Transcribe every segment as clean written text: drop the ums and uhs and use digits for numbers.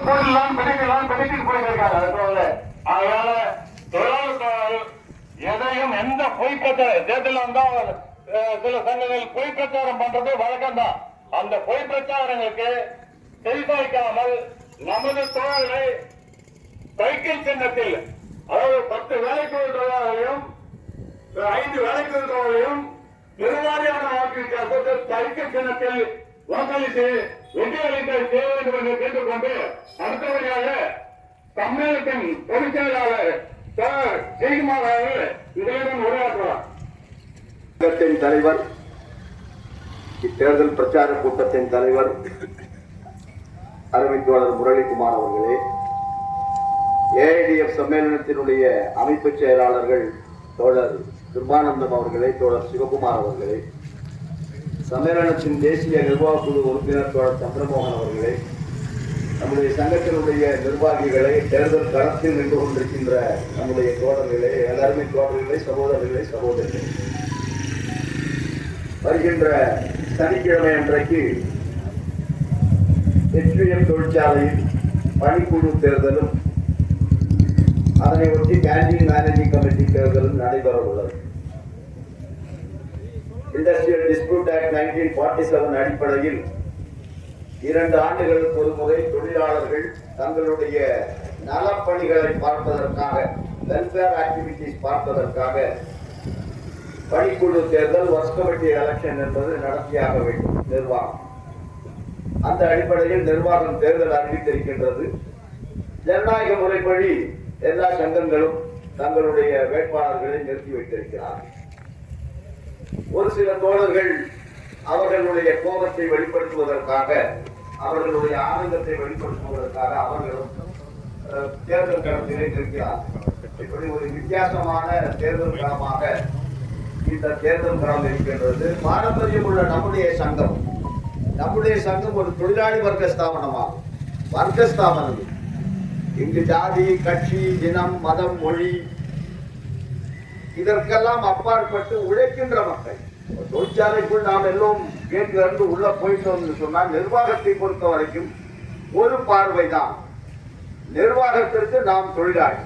போடலாம் பிடிக்கலாம் பிடிக்கிட்டு போயிருக்காங்க. அதனால தொழிலாளர் எதையும் எந்த பொய் பிரச்சாரம் தேர்தல் வந்தா சில சங்கங்கள் பொய் பிரச்சாரம் பண்றது வழக்கம் தான். அந்த பொய் பிரச்சாரங்களுக்கு செவிசாய்க்காமல் நமது தோழர்களை சைக்கிள் சின்னத்தில், அதாவது 10 வேலைக்கு தொழிலாளர்களையும் 5 வேலைக்கு தொழிலாளர்களையும் பெருவாரியான வாக்கு வித்தியாசத்தில் சைக்கிள் சின்னத்தில் வாக்களித்து வெற்றி அளிக்க செய்ய வேண்டும் என்று கேட்டுக்கொண்டு அடுத்தபடியாக சம்மேளனத்தின் பொதுச் செயலாளர் ஜெயக்குமார் அவர்கள் இதனுடன் உரையாற்றுவார். தலைவர், இத்தேர்தல் பிரச்சார கூட்டத்தின் தலைவர் அருமை தோழர் முரளிக்குமார் அவர்களே, ஏஐடிஎஃப் சம்மேளனத்தினுடைய அமைப்பு செயலாளர்கள் தோழர் கிருபானந்தம் அவர்களே, தோழர் சிவகுமார் அவர்களே, சம்மேளனத்தின் தேசிய நிர்வாக குழு உறுப்பினர் தோழர் சந்திரமோகன் அவர்களே, நம்முடைய சங்கத்தினுடைய நிர்வாகிகளை, தேர்தல் களத்தில் நின்று கொண்டிருக்கின்ற நம்முடைய தோழர்களே, எல்லாருமே தோழர்களே, சகோதரர்களே, சகோதரிகளே, வருகின்ற சனிக்கிழமை அன்றைக்கு HVM தொழிற்சாலையில் பணிக்குழு தேர்தலும் அதனை ஒட்டி கேண்டீன் மேனேஜிங் கமிட்டி தேர்தலும் நடைபெற உள்ளது. இண்டஸ்ட்ரியல் டிஸ்பியூட் ஆக்ட் 1947 அடிப்படையில் 2 ஆண்டுகளுக்கு ஒரு முறை தொழிலாளர்கள் தங்களுடைய நலப்பணிகளை பார்ப்பதற்காக, வெல்ஃபேர் ஆக்டிவிட்டிஸ் பார்ப்பதற்காக பணிக்குழு தேர்தல், ஒர்க் கமிட்டி எலெக்ஷன் என்பது நடத்தியாக வேண்டும் நிர்வாகம். அந்த அடிப்படையில் நிர்வாகம் தேர்தல் அறிவித்திருக்கின்றது. ஜனநாயக முறைப்படி எல்லா சங்கங்களும் தங்களுடைய வேட்பாளர்களை நிறுத்தி வைத்திருக்கிறார்கள். ஒரு சில தோழர்கள் அவர்களுடைய கோபத்தை வெளிப்படுத்துவதற்காக, அவர்களுடைய ஆனந்தத்தை வெளிப்படுத்துவதற்காக அவர்களும் தேர்தல் களத்திலே நிற்கிறார்கள். இப்படி ஒரு வித்தியாசமான தேர்தல் களமாக இந்த தேர்தல் களம் இருக்கின்றது. பாரம்பரியம் உள்ள நம்முடைய சங்கம் ஒரு தொழிலாளி வர்க்க ஸ்தாபனமாகும். வர்க்க ஸ்தாபனம். இங்கு ஜாதி, கட்சி, இனம், மதம், மொழி இதற்கெல்லாம் அப்பாற்பட்டு உழைக்கின்ற மக்கள். தொழிற்சாலைக்குள் நாம் எல்லாம் கேட்ல இருந்து உள்ள போயிட்டோம்னு சொன்னால் நிர்வாகத்தை பொறுத்த வரைக்கும் ஒரு பார்வைதான். நிர்வாகத்திற்கு நாம் தொழிலாளி,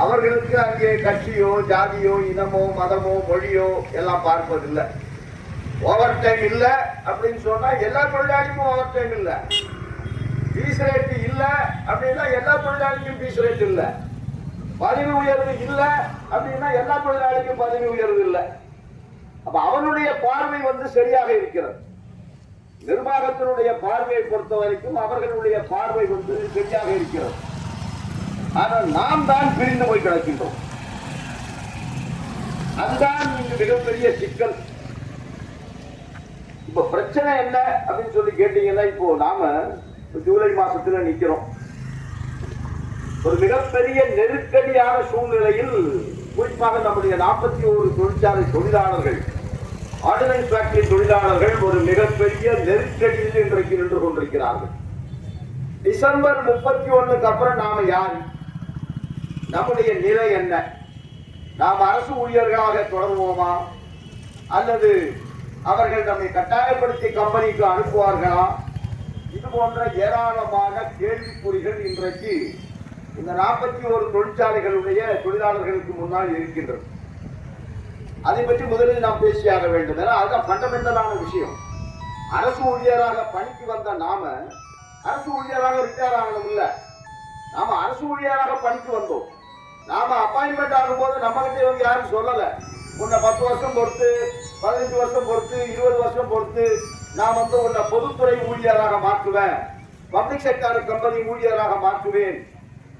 அவர்களுக்கு அங்கே கட்சியோ, ஜாதியோ, இனமோ, மதமோ, மொழியோ எல்லாம் பார்ப்பதில்லை. ஓவர் டைம் இல்ல அப்படின்னு சொன்னா எல்லா தொழிலாளிக்கும் ஓவர் டைம் இல்ல. பீஸ் ரேட் இல்ல அப்படின்னா எல்லா தொழிலாளிக்கும் பீஸ் ரேட் இல்ல. பதவி உயர்வு இல்ல அப்படின்னா எல்லா தொழிலாளிக்கும் பதவி உயர்வு இல்ல. அப்ப அவனுடைய பார்வை சரியாக இருக்கிறது. நிர்வாகத்தினுடைய பார்வையை பொறுத்த வரைக்கும் அவர்களுடைய பார்வை சரியாக இருக்கிறது. ஆனால் நாம் தான் பிரிந்து போய் கிடக்கின்றோம். அதுதான் இங்கு மிகப்பெரிய சிக்கல். இப்ப பிரச்சனை என்ன அப்படின்னு சொல்லி கேட்டீங்கன்னா, இப்போ நாம ஜூலை மாசத்துல நிக்கிறோம். ஒரு மிகப்பெரிய நெருக்கடியான சூழ்நிலையில் குறிப்பாக நம்முடைய 41 தொழிற்சாலை தொழிலாளர்கள், ஆர்டினன்ஸ் ஃபேக்டரி தொழிலாளர்கள் ஒரு மிகப்பெரிய நெருக்கடியில் இன்றைக்கு நின்று கொண்டிருக்கிறார்கள். டிசம்பர் 31க்கு அப்புறம் நாம யார், நம்முடைய நிலை என்ன? நாம் அரசு ஊழியர்களாக தொடருவோமா, அல்லது அவர்கள் நம்மை கட்டாயப்படுத்தி கம்பெனிக்கு அனுப்புவார்களா? இது போன்ற ஏராளமான கேள்விக்குறிகள் இன்றைக்கு இந்த 41 தொழிற்சாலைகளுடைய தொழிலாளர்களுக்கு முன்னால் இருக்கின்றது. அதை பற்றி முதலில் நாம் பேசியாக வேண்டும். ஏன்னா அதுதான் ஃபண்டமெண்டலான விஷயம். அரசு ஊழியராக பணிக்கு வந்த நாம அரசு ஊழியராக ரிட்டையர் ஆகணும் இல்ல, நாம அரசு ஊழியராக பணிக்கு வந்தோம். நாம அப்பாயின்மெண்ட் ஆகும்போது நம்ம கிட்ட இவங்க யாரும் சொல்லல, உன்னை 10 வருஷம் பொறுத்து, 15 வருஷம் பொறுத்து, 20 வருஷம் பொறுத்து நான் உன்னை பொதுத்துறை ஊழியராக மாற்றுவேன், பப்ளிக் செக்டார் கம்பெனி ஊழியராக மாற்றுவேன்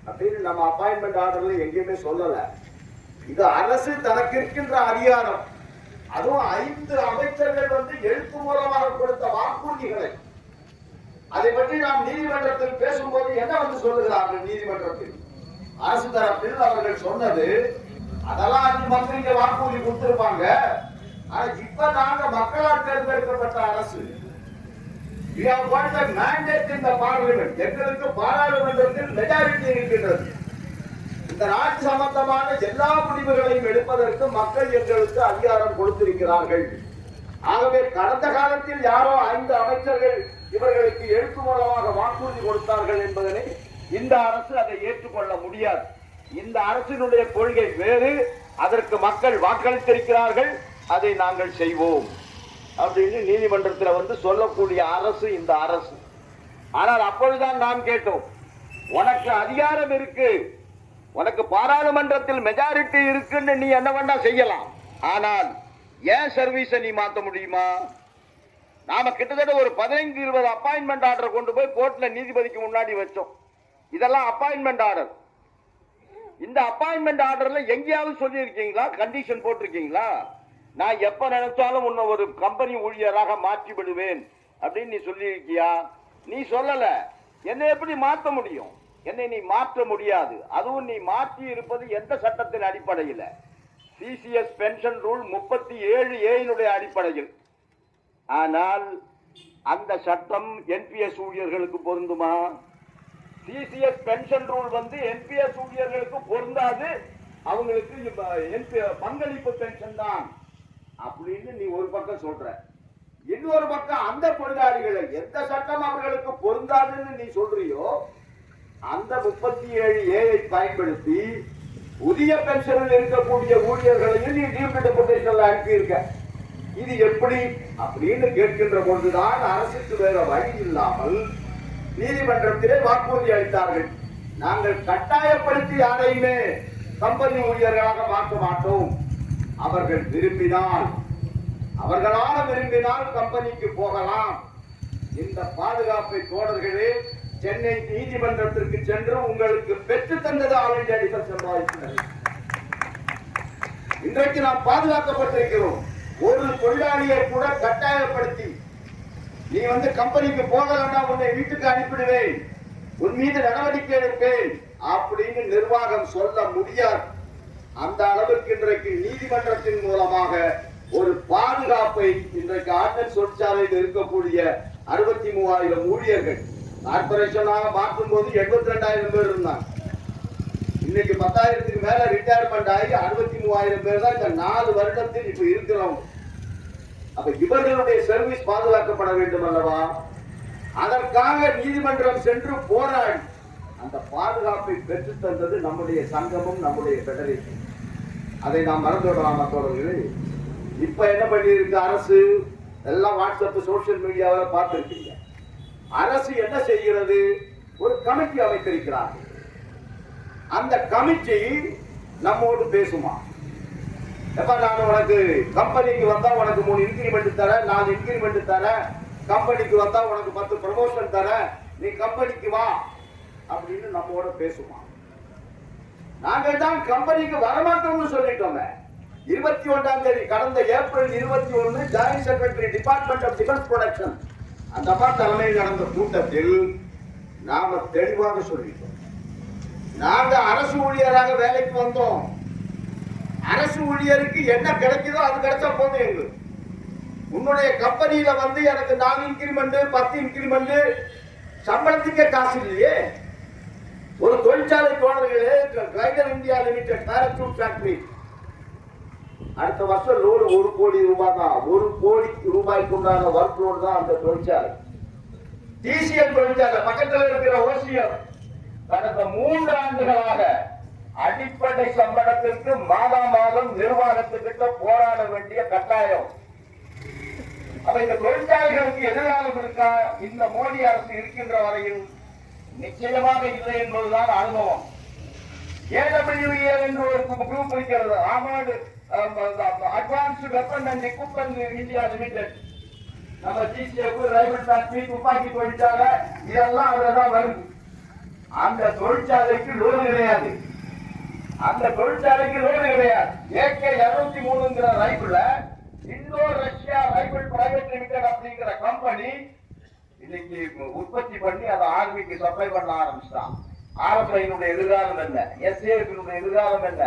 அப்படின்னு நம்ம அப்பாயின்மெண்ட் ஆர்டர்ல எங்கேயுமே சொல்லல. இது அரசு தனக்கு இருக்கின்ற அதிகாரம். அதுவும் 5 அமைச்சர்கள் எழுத்து மூலமாக கொடுத்த வாக்குறுதிகளை, அதை பற்றி நாம் நீதிமன்றத்தில் பேசும்போது என்ன சொல்லுகிறார்கள்? நீதிமன்றத்தில் அரசு தரப்பில் அவர்கள் சொன்னது, அதெல்லாம் 5 மந்திரிங்க வாக்குறுதி கொடுத்திருப்பாங்க. ஆனா இப்ப நாங்க மக்களால் தேர்ந்தெடுக்கப்பட்ட அரசு, we have got the mandate in the parliament. எங்களுக்கு பாராளுமன்றத்தில் மெஜாரிட்டி இருக்கின்றது. இந்த நாட்டு சம்பந்தமான எல்லா முடிவுகளையும் எடுப்பதற்கு மக்கள் எங்களுக்கு அதிகாரம் கொடுத்திருக்கிறார்கள். ஆகவே கடந்த காலத்தில் யாரோ 5 அமைச்சர்கள் இவர்களுக்கு எழுத்து மூலமாக வாக்குறுதி கொடுத்தார்கள் என்பதனை இந்த அரசு அதை ஏற்றுக்கொள்ள முடியாது. இந்த அரசினுடைய கொள்கை வேறு, அதற்கு மக்கள் வாக்களித்திருக்கிறார்கள், அதை நாங்கள் செய்வோம் அப்படின்னு நீதிமன்றத்தில் சொல்லக்கூடிய அரசு இந்த அரசு. ஆனால் அப்பொழுதுதான் நாம் கேட்டோம், உனக்கு அதிகாரம் இருக்கு, உனக்கு பாராளுமன்றத்தில் மெஜாரிட்டி இருக்குன்னு நீ என்ன வேண்டா செய்யலாம், ஆனால் ஏன் சர்வீஸை நீ மாற்ற முடியுமா? நாம கிட்டத்தட்ட ஒரு 15-20 அப்பாயின்மெண்ட் ஆர்டர் கொண்டு போய் கோர்ட்ல நீதிபதிக்கு முன்னாடி வச்சோம். இதெல்லாம் அப்பாயின்மெண்ட் ஆர்டர். இந்த அப்பாயின்மெண்ட் ஆர்டர்ல எங்கேயாவது சொல்லி இருக்கீங்களா, கண்டிஷன் போட்டிருக்கீங்களா, நான் எப்ப நினைச்சாலும் உன்னை ஒரு கம்பெனி ஊழியராக மாற்றி விடுவேன் அப்படின்னு நீ சொல்லி இருக்கியா? நீ சொல்லல. என்னை எப்படி மாற்ற முடியும்? என்னை நீ மாற்ற முடியாது. அதுவும் நீ மாற்றி இருப்பது எந்த சட்டத்தின் அடிப்படையில்? சிசிஎஸ் பென்ஷன் ரூல் 37A அடிப்படையில். ஆனால் அந்த சட்டம் என்பிஎஸ் ஊழியர்களுக்கு பொருந்துமா? சிசிஎஸ் பென்ஷன் ரூல் என்பிஎஸ் ஊழியர்களுக்கு பொருந்தாது, அவங்களுக்கு பங்களிப்பு பென்ஷன் தான் அப்படின்னு நீ ஒரு பக்கம் சொல்ற. இன்னொரு பக்கம் அந்த தொழிலாளிகளை எந்த சட்டம் அவர்களுக்கு பொருந்தாதுன்னு நீ சொல்றியோ அந்த 37A பயன்படுத்தி புதிய பென்ஷனில் இருக்கக்கூடிய ஊழியர்களையும் நீ டீம்டு டெபுடேஷன்ல அனுப்பியிருக்க. இது எப்படி அப்படின்னு கேட்கின்ற பொழுதுதான் அரசுக்கு வேற வழி இல்லாமல் நீதிமன்றத்திலே வாக்குறுதி அளித்தார்கள். நாங்கள் கட்டாயப்படுத்தி யாரையுமே கம்பெனி ஊழியர்களாக மாற்ற மாட்டோம். அவர்கள் விரும்பினால் கம்பெனிக்கு போகலாம். இந்த பாதுகாப்பை தோழர்களே சென்னை நீதிமன்றத்திற்கு சென்று உங்களுக்கு பெற்று தந்தது ஆல் இந்தியா டிஃபென்ஸ் எம்ப்ளாயீஸ். இன்றைக்கு நாம் பாதுகாக்கப்பட்டிருக்கிறோம். ஒரு தொழிலாளியை கூட கட்டாயப்படுத்தி நீ கம்பெனிக்கு போகலன்னா உன்னை வீட்டுக்கு அனுப்பிடுவேன், உன் மீது நடவடிக்கை எடுப்பேன் அப்படின்னு நிர்வாகம் சொல்ல முடியாது. அந்த அளவுக்கு இன்றைக்கு நீதிமன்றத்தின் மூலமாக ஒரு பாதுகாப்பை இன்றைக்கு ஆர்டினன்ஸ் தொழிற்சாலையில் இருக்கக்கூடிய 63,000 ஊழியர்கள் கார்பரேஷனாக மாற்றும் போது 72,000 பேர் இருந்தாங்க. இன்னைக்கு 10,000க்கு மேல ரிட்டையர்மெண்ட் ஆகி 63,000 பேர் தான் இந்த 4 வருடத்தில் இப்ப இருக்கிறோம். அப்ப இவர்களுடைய சர்வீஸ் பாதுகாக்கப்பட வேண்டும் அல்லவா? அதற்காக நீதிமன்றம் சென்று போராடி அந்த பாதுகாப்பை பெற்று தந்தது நம்முடைய சங்கமும் நம்முடைய பெடரேஷன். அதை நாம் மறந்து விடலாமா தோழர்களே? இப்ப என்ன பண்ணியிருக்கு அரசு? எல்லாம் வாட்ஸ்அப் சோசியல் மீடியாவில் பார்த்திருக்கீங்க. அரசு என்ன செய்கிறது? ஒரு கமிட்டி அமைத்திருக்கிறார்கள். அந்த கமிட்டி நம்மோடு பேசுமா? எப்ப நான் உனக்கு கம்பெனிக்கு வந்தா உனக்கு 3 இன்கிரிமெண்ட் தரேன், 4 இன்கிரிமெண்ட் தரேன், கம்பெனிக்கு வந்தா உனக்கு 10 ப்ரமோஷன் தரேன், நீ கம்பெனிக்கு வா அப்படின்னு நம்மோட பேசுமா? நாங்கள் தான் கம்பெனிக்கு வரமாட்டோம்னு சொல்லிட்டோமே. 21ஆம் தேதி கடந்த April 21 joint secretary department of defence production அந்த அம்மா தலைமையில் நடந்த கூட்டத்தில் நாம தெளிவாக சொல்லிட்டோம். நாங்க அரசு ஊழியராக வேலைக்கு வந்தோம். அரசு ஊழியருக்கு என்ன கிடைக்குதோ அது கிடைச்சா போதும் எங்களுக்கு. உன்னுடைய கம்பெனியில எனக்கு 4 இன்கிரிமெண்ட் 10 இன்கிரிமெண்ட் சம்பளத்துக்கே காசு இல்லையே. ஒரு தொழிற்சாலை தோழர்களே, கிரைடர் இந்தியா லிமிடெட் பாராசூட் ஃபேக்டரி அடுத்த வருஷம் லோடு 1 கோடி ரூபாய் தான். 1 கோடி ரூபாய்க்கு உண்டான ஒர்க் லோடு தான் அந்த தொழிற்சாலை. டிசிஎல் தொழிற்சாலை பக்கத்தில் இருக்கிற ஓசிஎம் கடந்த 3 ஆண்டுகளாக அடிப்படை சம்பளத்திற்கு மாதம் நிர்வாகத்துக்கிட்ட போராட வேண்டிய கட்டாயம். அப்ப இந்த தொழிற்சாலைகளுக்கு எதிராக இருக்கா? இந்த மோடி அரசு இருக்கின்ற வரையில் நிச்சயமாக இல்லை என்பதுதான் அனுபவம். AWE என்று ஒரு குரூப் இருக்கிறது, ஆமாடு advanced weapon and equipment India limited. நம்ம ஜிசிஎஃப், ரைபிள் ஃபேக்டரி, துப்பாக்கி தொழிற்சாலை இதெல்லாம் அதுலதான் வருது. அந்த தொழிற்சாலைக்கு லோன் கிடையாது. அந்த தொழிற்சாலைக்கு லோன் கிடையாது. AK-203 ரைபிள் இந்தோ ரஷ்யா ரைபிள் பிரைவேட் லிமிடெட் அப்படிங்கிற கம்பெனி இன்னைக்கு உற்பத்தி பண்ணி அதை ஆர்மிக்கு சப்ளை பண்ண ஆரம்பிச்சிட்டான். ஆர்எஃப்ஐனுடைய எதிர்காலம் என்ன? எஸ்ஏஎஃபினுடைய எதிர்காலம் என்ன?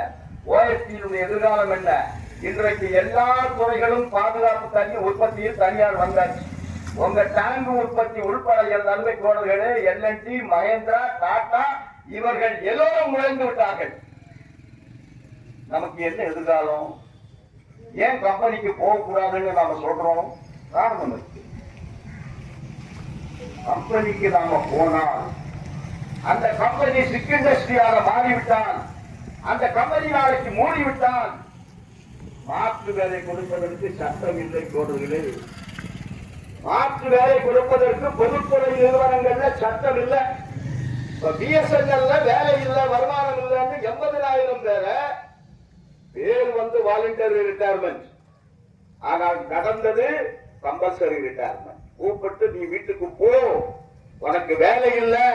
ஓஎஸ்டியினுடைய எதிர்காலம் என்ன? இன்றைக்கு எல்லா துறைகளும் பாதுகாப்பு தனி உற்பத்தியில் தனியார் வந்தாச்சு. உங்க டேங்க் உற்பத்தி உள்பட நன்மை தோழர்களே, எல்என்டி, மகேந்திரா, டாடா இவர்கள் எல்லோரும் நுழைந்து விட்டார்கள். நமக்கு என்ன எதிர்காலம்? ஏன் கம்பெனிக்கு போக கூடாதுன்னு நாம சொல்றோம்? காரணம் இருக்கு. கம்பெனிக்கு நாம போனால் அந்த கம்பெனி சிக் இண்டஸ்ட்ரியாக மாறிவிட்டால், அந்த கம்பெனி நாளைக்கு மூடிவிட்டால் மாற்று வேலை கொடுப்பதற்கு சட்டம் இல்லை தோழர்களே. மாற்று வேலை கொடுப்பதற்கு பொதுத்துறை நிறுவனங்கள்ல சட்டம் இல்லை. பிஎஸ்என்எல்ல வேலை இல்லை, வருமானம் இல்லைன்னு 80,000 பேர் வந்து வாலண்டரி ரிட்டையர்மெண்ட். ஆனால் நடந்தது கம்பல்சரி ரிட்டையர்மெண்ட். கூப்பிட்டு நீ வீட்டுக்கு போ, உனக்கு வேலை இல்லை.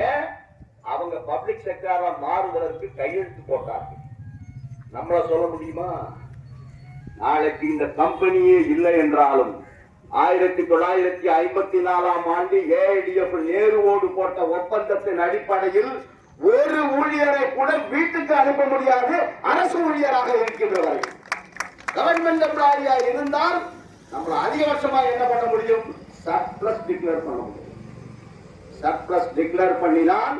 ஏன்? அவங்க பப்ளிக் செக்டாரா மாறுவதற்கு கையெழுத்து போட்டார்கள். நம்மள சொல்ல முடியுமா? நாளைக்கு இந்த கம்பெனியே இல்லை என்றாலும் 1954ஆம் ஆண்டு AIDF நேருவோடு போட்ட ஒப்பந்தத்தின் அடிப்படையில் ஒரு ஊழியரை கூட வீட்டுக்கு அனுப்ப முடியாது. அரசு ஊழியராக இருக்கின்றவரை கவர்மெண்ட் எம்ப்ளாயியா இருந்தால் நம்மள அதிகபட்சமா என்ன பண்ண முடியும்? சர்ப்ளஸ் டிக்ளேர் பண்ண முடியும். சர்ப்ளஸ் டிக்ளேர் பண்ணினால்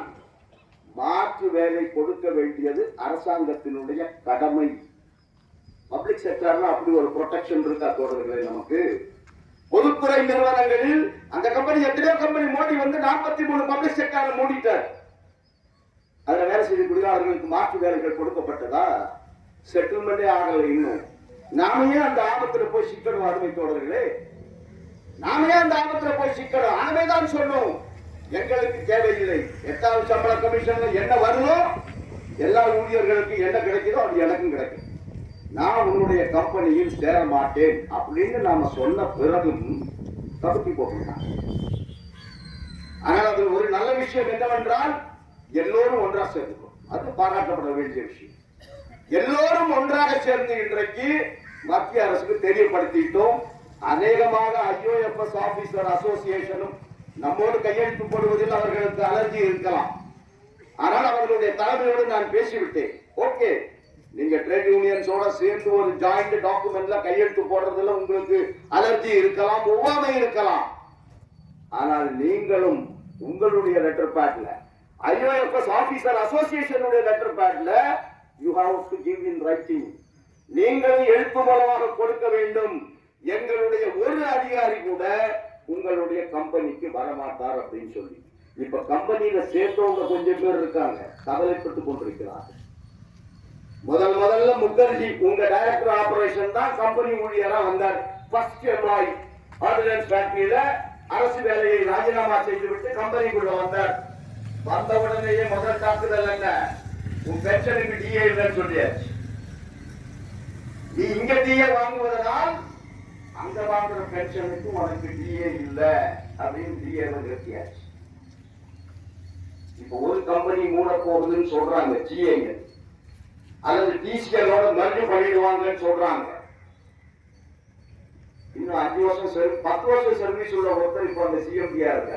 மாற்று வேலை கொடுக்க வேண்டியது அரசாங்கத்தினுடைய கடமை. பப்ளிக் செக்டார்ல அப்படி ஒரு ப்ரொடெக்ஷன் இருக்கா தோழர்களே நமக்கு? பொதுத்துறை நிறுவனங்களில் அந்த கம்பெனி எத்தனையோ கம்பெனி மோடி வந்து 43 பப்ளிக் செக்டார்ல மூடிட்டார். அதுல வேலை செய்த தொழிலாளர்களுக்கு மாற்று வேலைகள் கொடுக்கப்பட்டதா? செட்டில்மெண்டே ஆகல இன்னும். நாமையே அந்த ஆபத்துல போய் சிக்கணும். அருமை தோழர்களே, நாமையே அந்த ஆபத்துல போய் சிக்கணும். ஆகவேதான் சொன்னோம், எங்களுக்கு தேவையில்லை. 8வது சம்பள கமிஷன்ல என்ன வருதோ எல்லா ஊழியர்களுக்கு என்ன கிடைக்குதோ அது எனக்கும் கிடைக்கும். நான் உன்னுடைய கம்பெனியில் சேர மாட்டேன் அப்படின்னு நாம சொன்ன பிறகும் தடுப்பி போட்டுட்டாங்க. ஆனால் அது ஒரு நல்ல விஷயம் என்னவென்றால் எல்லோரும் ஒன்றாக சேர்ந்துக்கும். அது பாராட்டப்பட வேண்டிய விஷயம். எல்லோரும் ஒன்றாக சேர்ந்து இன்றைக்கு மத்திய அரசுக்கு தெரியப்படுத்திட்டோம். அநேகமாக IOFS ஆபீசர் அசோசியேஷனும் நம்மோடு கையெழுத்து போடுவதில் அவர்களுக்கு அலர்ஜி இருக்கலாம். ஆனால் அவர்களுடைய தலைமையோடு நான் பேசிவிட்டேன். ஓகே, நீங்க ட்ரேட் யூனியன்ஸோட சேர்ந்து ஒரு ஜாயிண்ட் டாக்குமெண்ட்ல கையெழுத்து போடுறதுல உங்களுக்கு அலர்ஜி இருக்கலாம், ஒவ்வாமை இருக்கலாம். ஆனால் நீங்களும் உங்களுடைய லெட்டர் பேட்ல IOFS ஆபீசர் அசோசியேஷனுடைய லெட்டர் பேட்ல you have to give in writing. நீங்களும் எழுத்து மூலமாக கொடுக்க வேண்டும். எங்களுடைய ஒரு அதிகாரி கூட உங்களுடைய கம்பெனிக்கு வரமாட்டார் அப்படின்னு சொல்லி இப்ப கம்பெனியில சேர்த்தவங்க கொஞ்சம் பேர் இருக்காங்க, கவலைப்பட்டுக் கொண்டிருக்கிறார்கள். முதல்ல முகர்ஜி உங்க டைரக்டர் ஆபரேஷன் தான் கம்பெனி ஊழியரா வந்தார். ஃபர்ஸ்ட் எம்ப்ளாயி ஆர்டினன்ஸ் ஃபேக்டரியில அரசு வேலையை ராஜினாமா செய்துவிட்டு கம்பெனிக்குள்ள வந்தார். வந்த உடனேயே முதல் தாக்குதல் என்ன? உன் பென்ஷனுக்கு டிஏ இல்லைன்னு சொல்லியாச்சு. நீ இங்க டிஏ வாங்குவதனால் அங்க வாங்குற பென்ஷனுக்கு உனக்கு டிஏ இல்ல அப்படின்னு டிஏ நிறுத்தியாச்சு. இப்ப ஒரு கம்பெனி மூட போகுதுன்னு சொல்றாங்க ஜிஏங்க, அல்லது டிசிஎலோட மறுபடி பண்ணிடுவாங்கன்னு சொல்றாங்க. இன்னும் 5 வருஷம் 10 வருஷம் சர்வீஸ் உள்ள ஒருத்தர் இப்ப அந்த சிஎம்பியா இருக்க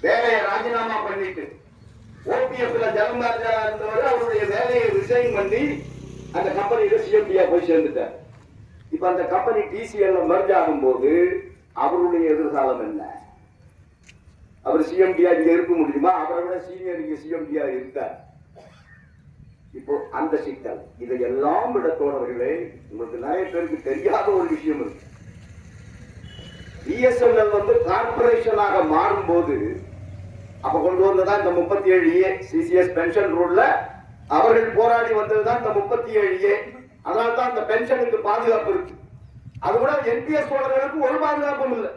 வேலையை ராஜினாமா பண்ணிட்டு ஓபிஎஃப்ல ஜனமேஜரா இருந்தவர் அவருடைய வேலையை ரிசைன் பண்ணி அந்த கம்பெனியில சிஎம்பியா போய் சேர்ந்துட்டார். இப்ப அந்த கம்பெனி டிசிஎல் மர்ஜ் ஆகும் போது அவருடைய எதிர்காலம் என்ன? அவர் சிஎம்பியா இங்க இருக்க முடியுமா? அவரை விட சீனியர் இங்க சிஎம்பியா இருக்கார். இப்போ அந்த சிக்கல் இதையெல்லாம் விட தோழர்களே, உங்களுக்கு நிறைய பேருக்கு தெரியாத ஒரு விஷயம் இருக்கு. பிஎஸ்என்எல் வந்து கார்பரேஷனாக மாறும்போது அப்ப கொண்டு வந்ததான் இந்த 37A சிசிஎஸ் பென்ஷன் ரூல்ல அவர்கள் போராடி வந்ததுதான் இந்த 37A. அதனால்தான் அந்த பென்ஷனுக்கு பாதுகாப்பு இருக்கு. அது கூட என்பிஎஸ் போடுறவங்களுக்கு ஒரு பாதுகாப்பும் இல்லை.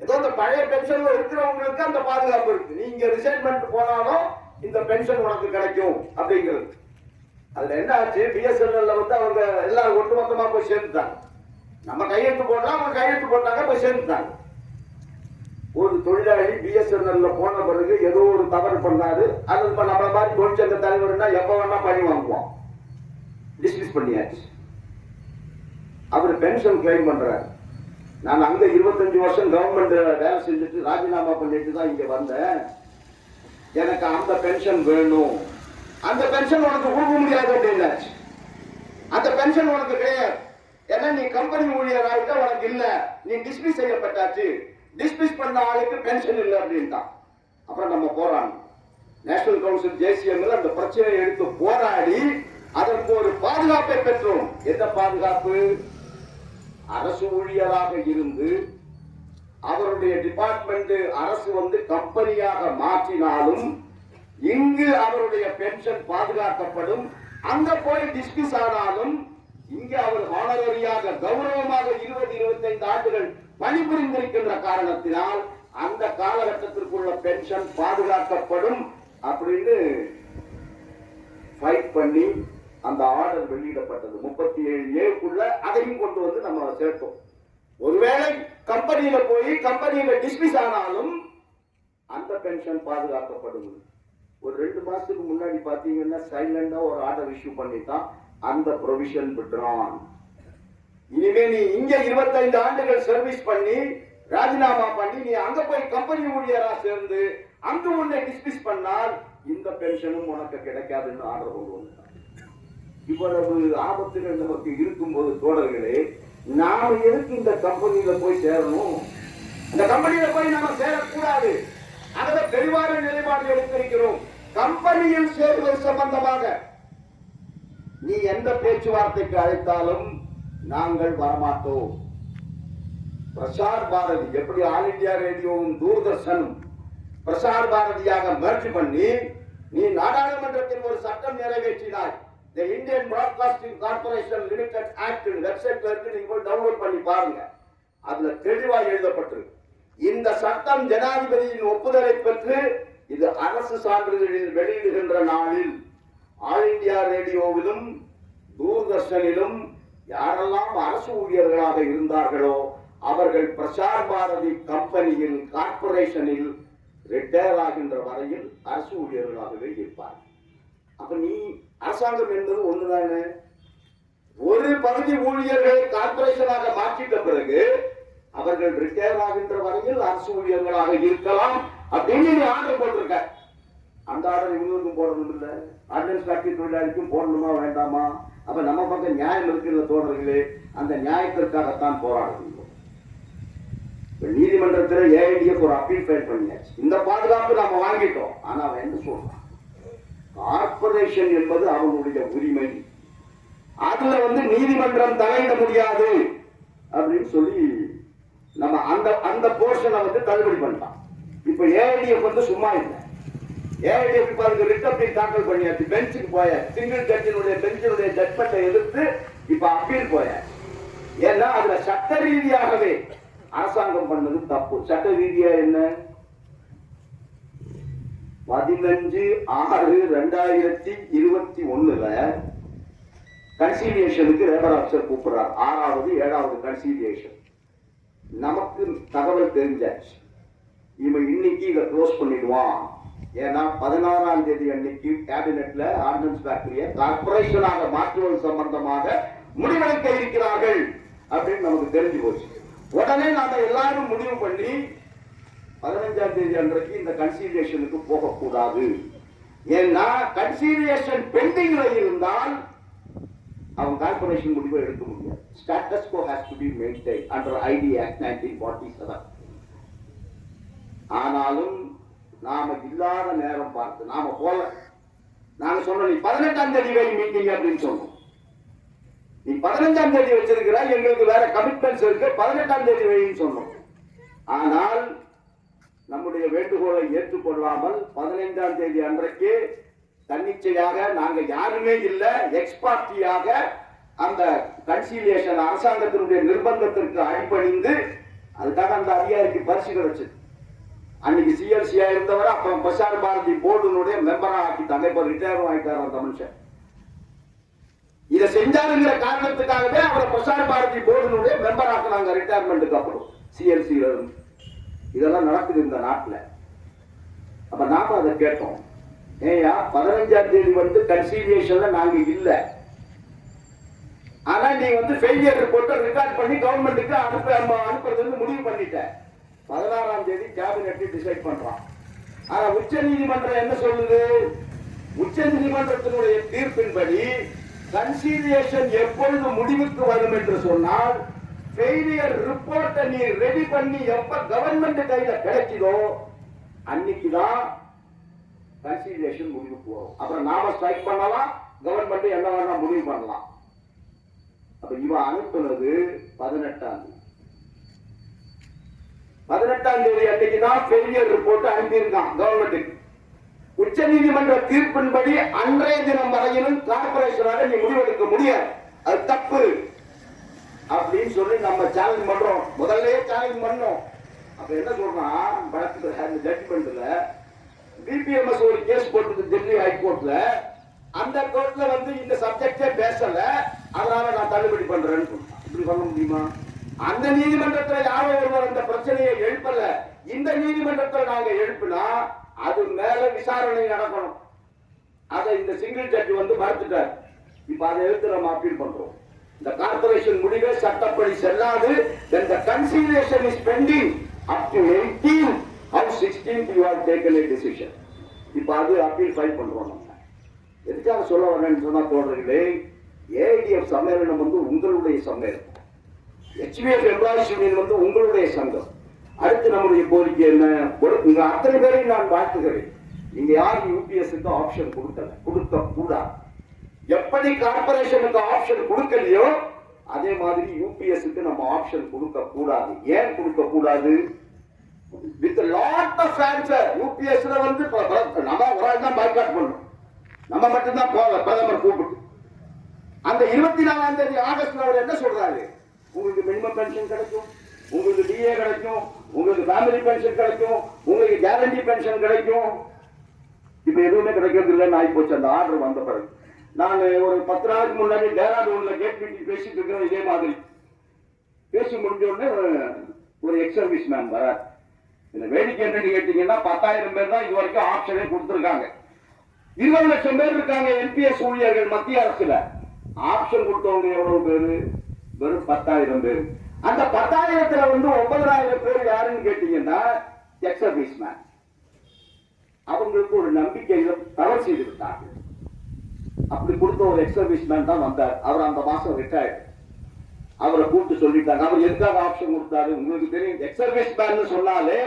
ஏதோ அந்த பழைய பென்ஷன்ல இருக்கிறவங்களுக்கு அந்த பாதுகாப்பு இருக்கு. நீங்க ரிசைன்மெண்ட் போனாலும் இந்த பென்ஷன் உனக்கு கிடைக்கும் அப்படிங்கிறது. அதுல என்ன ஆச்சு? பிஎஸ்என்எல்ல வந்து அவங்க எல்லாரும் ஒட்டுமொத்தமா போய் சேர்ந்துட்டாங்க. நம்ம கையெழுத்து போடலாம், அவங்க கையெழுத்து போட்டாங்க, போய் சேர்ந்துட்டாங்க. ஒரு தொழிலாளி பிஎஸ்என்எல்ல போன பிறகு ஏதோ ஒரு தவறு பண்ணாரு. அது நம்மள மாதிரி தொழிற்சங்க தலைவர்னா எப்ப வேணா பணி வாங்குவோம். டிஸ்மிஸ் பண்ணியாச்சு. அவர் பென்ஷன் கிளைம் பண்றாரு. நான் அங்க 25 வருஷம் கவர்மெண்ட் வேலை செஞ்சுட்டு ராஜினாமா பண்ணிட்டு தான் இங்க வந்தேன். எனக்கு அந்த பென்ஷன் வேணும். அந்த பென்ஷன் உனக்கு கொடுக்க முடியாது அப்படின்னாச்சு. அந்த பென்ஷன் உனக்கு கிடையாது. ஏன்னா நீ கம்பெனி ஊழியர் ஆகிட்ட உனக்கு இல்ல, நீ டிஸ்மிஸ் செய்யப்பட்டாச்சு. டிஸ்மிஸ் பண்ண ஆளுக்கு பென்ஷன் இல்லை அப்படின்ட்டான். அப்புறம் நம்ம போராடணும். நேஷனல் கவுன்சில் ஜேசிஎம்ல அந்த பிரச்சனையை எடுத்து போராடி அதற்கு ஒரு பாதுகாப்பை பெற்றோம். என்ன பாதுகாப்பு? அரசு ஊழியராக இருந்து அவருடைய டிபார்ட்மெண்ட் அரசு வந்து கம்பெனியாக மாற்றினாலும் இங்கு அவருடைய பென்ஷன் பாதுகாக்கப்படும். அங்க போய் டிஸ்மிஸ் ஆனாலும் இங்கு அவர் ஹானரரியாக கௌரவமாக 20-25 ஆண்டுகள் பணிபுரிந்திருக்கின்ற காரணத்தினால் அந்த காலகட்டத்திற்குள்ள பென்ஷன் பாதுகாக்கப்படும் அப்படின்னு ஃபைட் பண்ணி அந்த ஆர்டர் வெளியிடப்பட்டது. 37A அதையும் கொண்டு வந்து நம்ம சேர்த்தோம். ஒருவேளை கம்பெனியில போய் கம்பெனியில டிஸ்மிஸ் ஆனாலும் அந்த பென்ஷன் பாதுகாக்கப்படும். ஒரு 2 மாசத்துக்கு முன்னாடி பாத்தீங்கன்னா சைலண்டா ஒரு ஆர்டர் இஷ்யூ பண்ணிட்டான், அந்த ப்ரொவிஷன் விட்றான். இனிமே நீ இங்க 25 ஆண்டுகள் சர்வீஸ் பண்ணி ராஜினாமா பண்ணி நீ அங்க போய் கம்பெனி ஊழியரா சேர்ந்து அங்க உன்னை டிஸ்மிஸ் பண்ணால் இந்த பென்ஷனும் உனக்கு கிடைக்காதுன்னு ஆர்டர் கொண்டு வந்தான். இவ்வளவு ஆபத்துகள் நமக்கு இருக்கும்போது தோழர்களே, நாம எதுக்கு இந்த கம்பெனியில போய் சேரணும்? இந்த கம்பெனியில போய் நாம சேரக்கூடாது. அதை தெளிவான நிலைப்பாடு எடுத்திருக்கிறோம். கம்பெனியில் சேருவது சம்பந்தமாக நீ எந்த பேச்சுவார்த்தைக்கு அழைத்தாலும் நாங்கள் வரமாட்டோம். பிரசார் பாரதி எப்படி ஆல் இந்தியா ரேடியோவும் தூர்தர்ஷனும் பிரசார் பாரதியாக மெர்ஜ் பண்ணி நீ நாடாளுமன்றத்தில் ஒரு சட்டம் நிறைவேற்றினாய். The Indian Broadcasting Corporation Limited Act வெப்சைட்ல இருக்கு, நீங்க போய் டவுன்லோட் பண்ணி பாருங்க. அதுல தெளிவாக எழுதப்பட்டிருக்கு. இந்த சட்டம் ஜனாதிபதியின் ஒப்புதலை பெற்று இது அரசு சான்றிதழில் வெளியிடுகின்ற நாளில் ஆல் இந்தியா ரேடியோவிலும் தூர்தர்ஷனிலும் யாரெல்லாம் அரசு ஊழியர்களாக இருந்தார்களோ அவர்கள் பிரசார் பாரதி கம்பெனியில் கார்பரேஷனில் ரிட்டையர் ஆகின்ற வரையில் அரசு ஊழியர்களாகவே இருப்பார். அப்ப நீ அரசாங்கம் என்பது ஒண்ணுதானே. ஒரு பகுதி ஊழியர்களை கார்பரேஷனாக மாற்றிட்ட பிறகு அவர்கள் ரிட்டையர் ஆகின்ற வரையில் அரசு ஊழியர்களாக இருக்கலாம் அப்படின்னு நீ ஆர்டர் போட்டிருக்க. அந்த ஆர்டர் இவங்களுக்கும் போடணும் இல்ல, ஆர்டினன்ஸ் ஃபேக்டரி தொழிலாளிக்கும் போடணுமா வேண்டாமா? அப்ப நம்ம பக்கம் நியாயம் இருக்கிற தோழர்களே, அந்த நியாயத்திற்காகத்தான் போராடுகிறோம். நீதிமன்றத்தில் ஏஐடிஎஃப் ஒரு அப்பீல் ஃபைல் பண்ணியாச்சு. இந்த பாதுகாப்பு நாம வாங்கிட்டோம். ஆனா அவன் என்ன சொல்றான்? கார்பரேஷன் என்பது அவனுடைய உரிமை, அதுல நீதிமன்றம் தலையிட முடியாது அப்படின்னு சொல்லி நம்ம அந்த போர்ஷனை தள்ளுபடி பண்ணிட்டான். இப்ப ஏஐடிஎஃப் சும்மா இல்லை. ஏஐடிஎஃப் இப்ப அதுக்கு ரிட் அப்பீல் தாக்கல் பண்ணியாச்சு. பெஞ்சுக்கு போயாச்சு. சிங்கிள் ஜட்ஜினுடைய பெஞ்சினுடைய ஜட்மெண்ட்டை எதிர்த்து இப்ப அப்பீல் போயாச்சு. ஏன்னா அதுல சட்ட ரீதியாகவே அரசாங்கம் பண்ணது தப்பு. சட்ட ரீதியா என்ன? 15/6/2021 கன்சிலியேஷனுக்கு லேபர் ஆஃபீஸர் கூப்பிடுறார். 6வது 7வது கன்சிலியேஷன். நமக்கு தகவல் தெரிஞ்சாச்சு, இவன் இன்னைக்கு இதை க்ளோஸ் பண்ணிடுவான். ஏன்னா 16ஆம் தேதி அன்னைக்கு கேபினெட்ல ஆர்டினன்ஸ் ஃபேக்டரியை கார்பரேஷனாக மாற்றுவது சம்பந்தமாக முடிவெடுக்க இருக்கிறார்கள் அப்படின்னு நமக்கு தெரிஞ்சு போச்சு. உடனே நாம எல்லாரும் முடிவு பண்ணி 15ஆம் தேதி அன்றைக்கு இந்த கன்சிலியேஷனுக்கு போகக்கூடாது. ஏன்னா கன்சிலியேஷன் பெண்டிங்ல இருந்தால் அவன் கார்பரேஷன் முடிவை எடுக்க முடியாது. Status quo has to be maintain under ID act 1947. ஆனாலும் நாம இல்லாத நேரம் பார்த்து நாம போல. நாங்க சொன்னோம் நீ 18ஆம் தேதி வை மீட்டிங் அப்படின்னு சொன்னோம். நீ 15ஆம் தேதி வச்சிருக்கிற, எங்களுக்கு வேற கமிட்மெண்ட்ஸ் இருக்கு, 18ஆம் தேதி வைன்னு சொன்னோம். ஆனால் நம்முடைய வேண்டுகோளை ஏற்றுக்கொள்ளாமல் 15ஆம் தேதி அன்றைக்கு தன்னிச்சையாக நாங்க யாருமே இல்ல எக்ஸ்பார்ட்டியாக அந்த கன்சிலியேஷன் அரசாங்கத்தினுடைய நிர்பந்தத்திற்கு அடிபணிந்து அதுக்காக அந்த அதிகாரிக்கு பரிசு கிடைச்சது. அன்னைக்கு சிஎல்சியா இருந்தவரை அப்ப பிரசார் பாரதி போர்டுனுடைய மெம்பரா ஆக்கிட்டாங்க. இப்ப ரிட்டையர் ஆகிட்டார் அந்த மனுஷன். இதை செஞ்சாருங்கிற காரணத்துக்காகவே அவரை பிரசார் பாரதி போர்டுனுடைய மெம்பர் ஆக்குனாங்க ரிட்டையர்மெண்ட்டுக்கு அப்புறம் சிஎல்சியில இருந்து. இதெல்லாம் நடக்குது இந்த நாட்டுல. அப்ப நாம அதை கேட்டோம், ஏயா 15ஆம் தேதி கன்சிலியேஷன்ல நாங்க இல்ல, ஆனா நீ ஃபெயிலியர் ரிப்போர்ட்டை ரெக்கார்ட் பண்ணி கவர்மெண்ட்டுக்கு அனுப்புறது முடிவு பண்ணிட்ட. 16ஆம் தேதி கேபினெட் டிசைட் பண்றான். ஆனா உச்ச நீதிமன்றம் என்ன சொல்லுது? உச்ச நீதிமன்றத்தினுடைய தீர்ப்பின்படி கன்சிலியேஷன் எப்பொழுது முடிவுக்கு வரும் என்று சொன்னால் ஃபெயிலியர் ரிப்போர்ட்டை நீ ரெடி பண்ணி எப்ப கவர்மெண்ட் கையில கிடைக்குதோ அன்னைக்குதான் கன்சிலியேஷன் முடிவுக்கு வரும். அப்புறம் நாம ஸ்ட்ரைக் பண்ணலாம், கவர்மெண்ட் என்ன வேணா முடிவு பண்ணலாம். அப்ப இவன் அனுப்புனது 18ஆம் தேதி. 18ஆம் தேதி அன்னைக்கு தான் ஃபெயிலியர் ரிப்போர்ட் அனுப்பியிருக்கான் கவர்மெண்ட்டுக்கு. உச்ச நீதிமன்ற தீர்ப்பின்படி அன்றைய தினம் வரையிலும் கார்பரேஷனாக நீ முடிவெடுக்க முடியாது, அது தப்பு அப்படின்னு சொல்லி நம்ம சேலஞ்ச் பண்றோம். முதல்ல சேலஞ்ச் பண்ணோம். அப்ப என்ன சொல்றான் வழக்கு ஜட்ஜ்மெண்ட்ல பிபிஎம்எஸ் ஒரு கேஸ் போட்டது டெல்லி ஹைகோர்ட்ல. அந்த கோர்ட்ல வந்து இந்த சப்ஜெக்டே பேசல, அதனால நான் தள்ளுபடி பண்றேன்னு சொன்னான். இப்படி பண்ண முடியுமா? அந்த நீதிமன்றத்தில் யாரோ ஒருவர் அந்த பிரச்சனையை எழுப்பல, இந்த நீதிமன்றத்தில் நாங்க எழுப்பினா அது மேல விசாரணை நடக்கணும். அதை இந்த சிங்கிள் ஜட்ஜ் வந்து மறுத்துட்டார். இப்ப அதை எடுத்து நம்ம அப்பீல் பண்றோம். இந்த கார்பரேஷன் முடிவே சட்டப்படி செல்லாது. then the conciliation is pending up to 18 or 16 you have taken a decision. இப்ப அது அப்பீல் ஃபைல் பண்றோம். நம்ம எதுக்காக சொல்ல வரேன்னு சொன்னா தோழர்களே, ஏஐடிஎஃப் சம்மேளனம் வந்து உங்களுடைய சம்மேளனம், HVF எம்ப்ளாயிஸ் யூனியன் வந்து உங்களுடைய சங்கம். அடுத்து நம்முடைய கோரிக்கை என்ன? உங்க அத்தனை பேரையும் நான் வாழ்த்துகிறேன். நீங்க யாரும் யூபிஎஸ்க்கு ஆப்ஷன் கொடுக்க கூடாது. எப்படி கார்பரேஷனுக்கு ஆப்ஷன் கொடுக்கலையோ அதே மாதிரி யூபிஎஸ்க்கு நம்ம ஆப்ஷன் கொடுக்க கூடாது. ஏன் கொடுக்க கூடாது? With lot of answer. யூபிஎஸ்ல வந்து நம்ம ஒரு ஆள் தான் பாய்காட் பண்ணணும், நம்ம மட்டும்தான் போகல. பிரதமர் கூப்பிட்டு அந்த 24ஆம் தேதி ஆகஸ்ட்ல அவர் என்ன சொல்றாரு? உங்களுக்கு மினிமம் பென்ஷன் கிடைக்கும், உங்களுக்கு டிஏ கிடைக்கும், உங்களுக்கு ஃபேமிலி பென்ஷன் கிடைக்கும், உங்களுக்கு கேரண்டி பென்ஷன் கிடைக்கும். இப்ப எதுவுமே கிடைக்கிறது இல்லைன்னு ஆகி போச்சு அந்த ஆர்டர் வந்த பிறகு. நான் ஒரு 10 நாளுக்கு முன்னாடி டேராடூன்ல கேட் மீட்டிங் பேசிட்டு இருக்கிறோம். இதே மாதிரி பேசி முடிஞ்ச உடனே ஒரு எக்ஸ் சர்வீஸ் மேன் வர. இந்த வேடிக்கை என்னன்னு கேட்டீங்கன்னா 10,000 பேர் தான் இது வரைக்கும் ஆப்ஷனே கொடுத்துருக்காங்க. 20 லட்சம் பேர் இருக்காங்க என்பிஎஸ் ஊழியர்கள் மத்திய அரசுல. ஆப்ஷன் கொடுத்தவங்க எவ்வளவு பேரு? வெறும் 10,000 பேர். அந்த 10,000த்துல வந்து 9,000 பேர் யாருன்னு கேட்டீங்கன்னா எக்ஸ் சர்வீஸ் மேன். அவங்களுக்கு ஒரு நம்பிக்கையில தவறு செய்து விட்டாங்க. அப்படி கொடுத்த ஒரு எக்ஸ் சர்வீஸ் மேன் தான் வந்தார். அவர் அந்த மாசம் ரிட்டையர்ட். அவரை கூப்பிட்டு சொல்லிட்டாங்க. அவர் எதுக்காக ஆப்ஷன் கொடுத்தாரு உங்களுக்கு தெரியும். எக்ஸ் சர்வீஸ் மேன் சொன்னாலே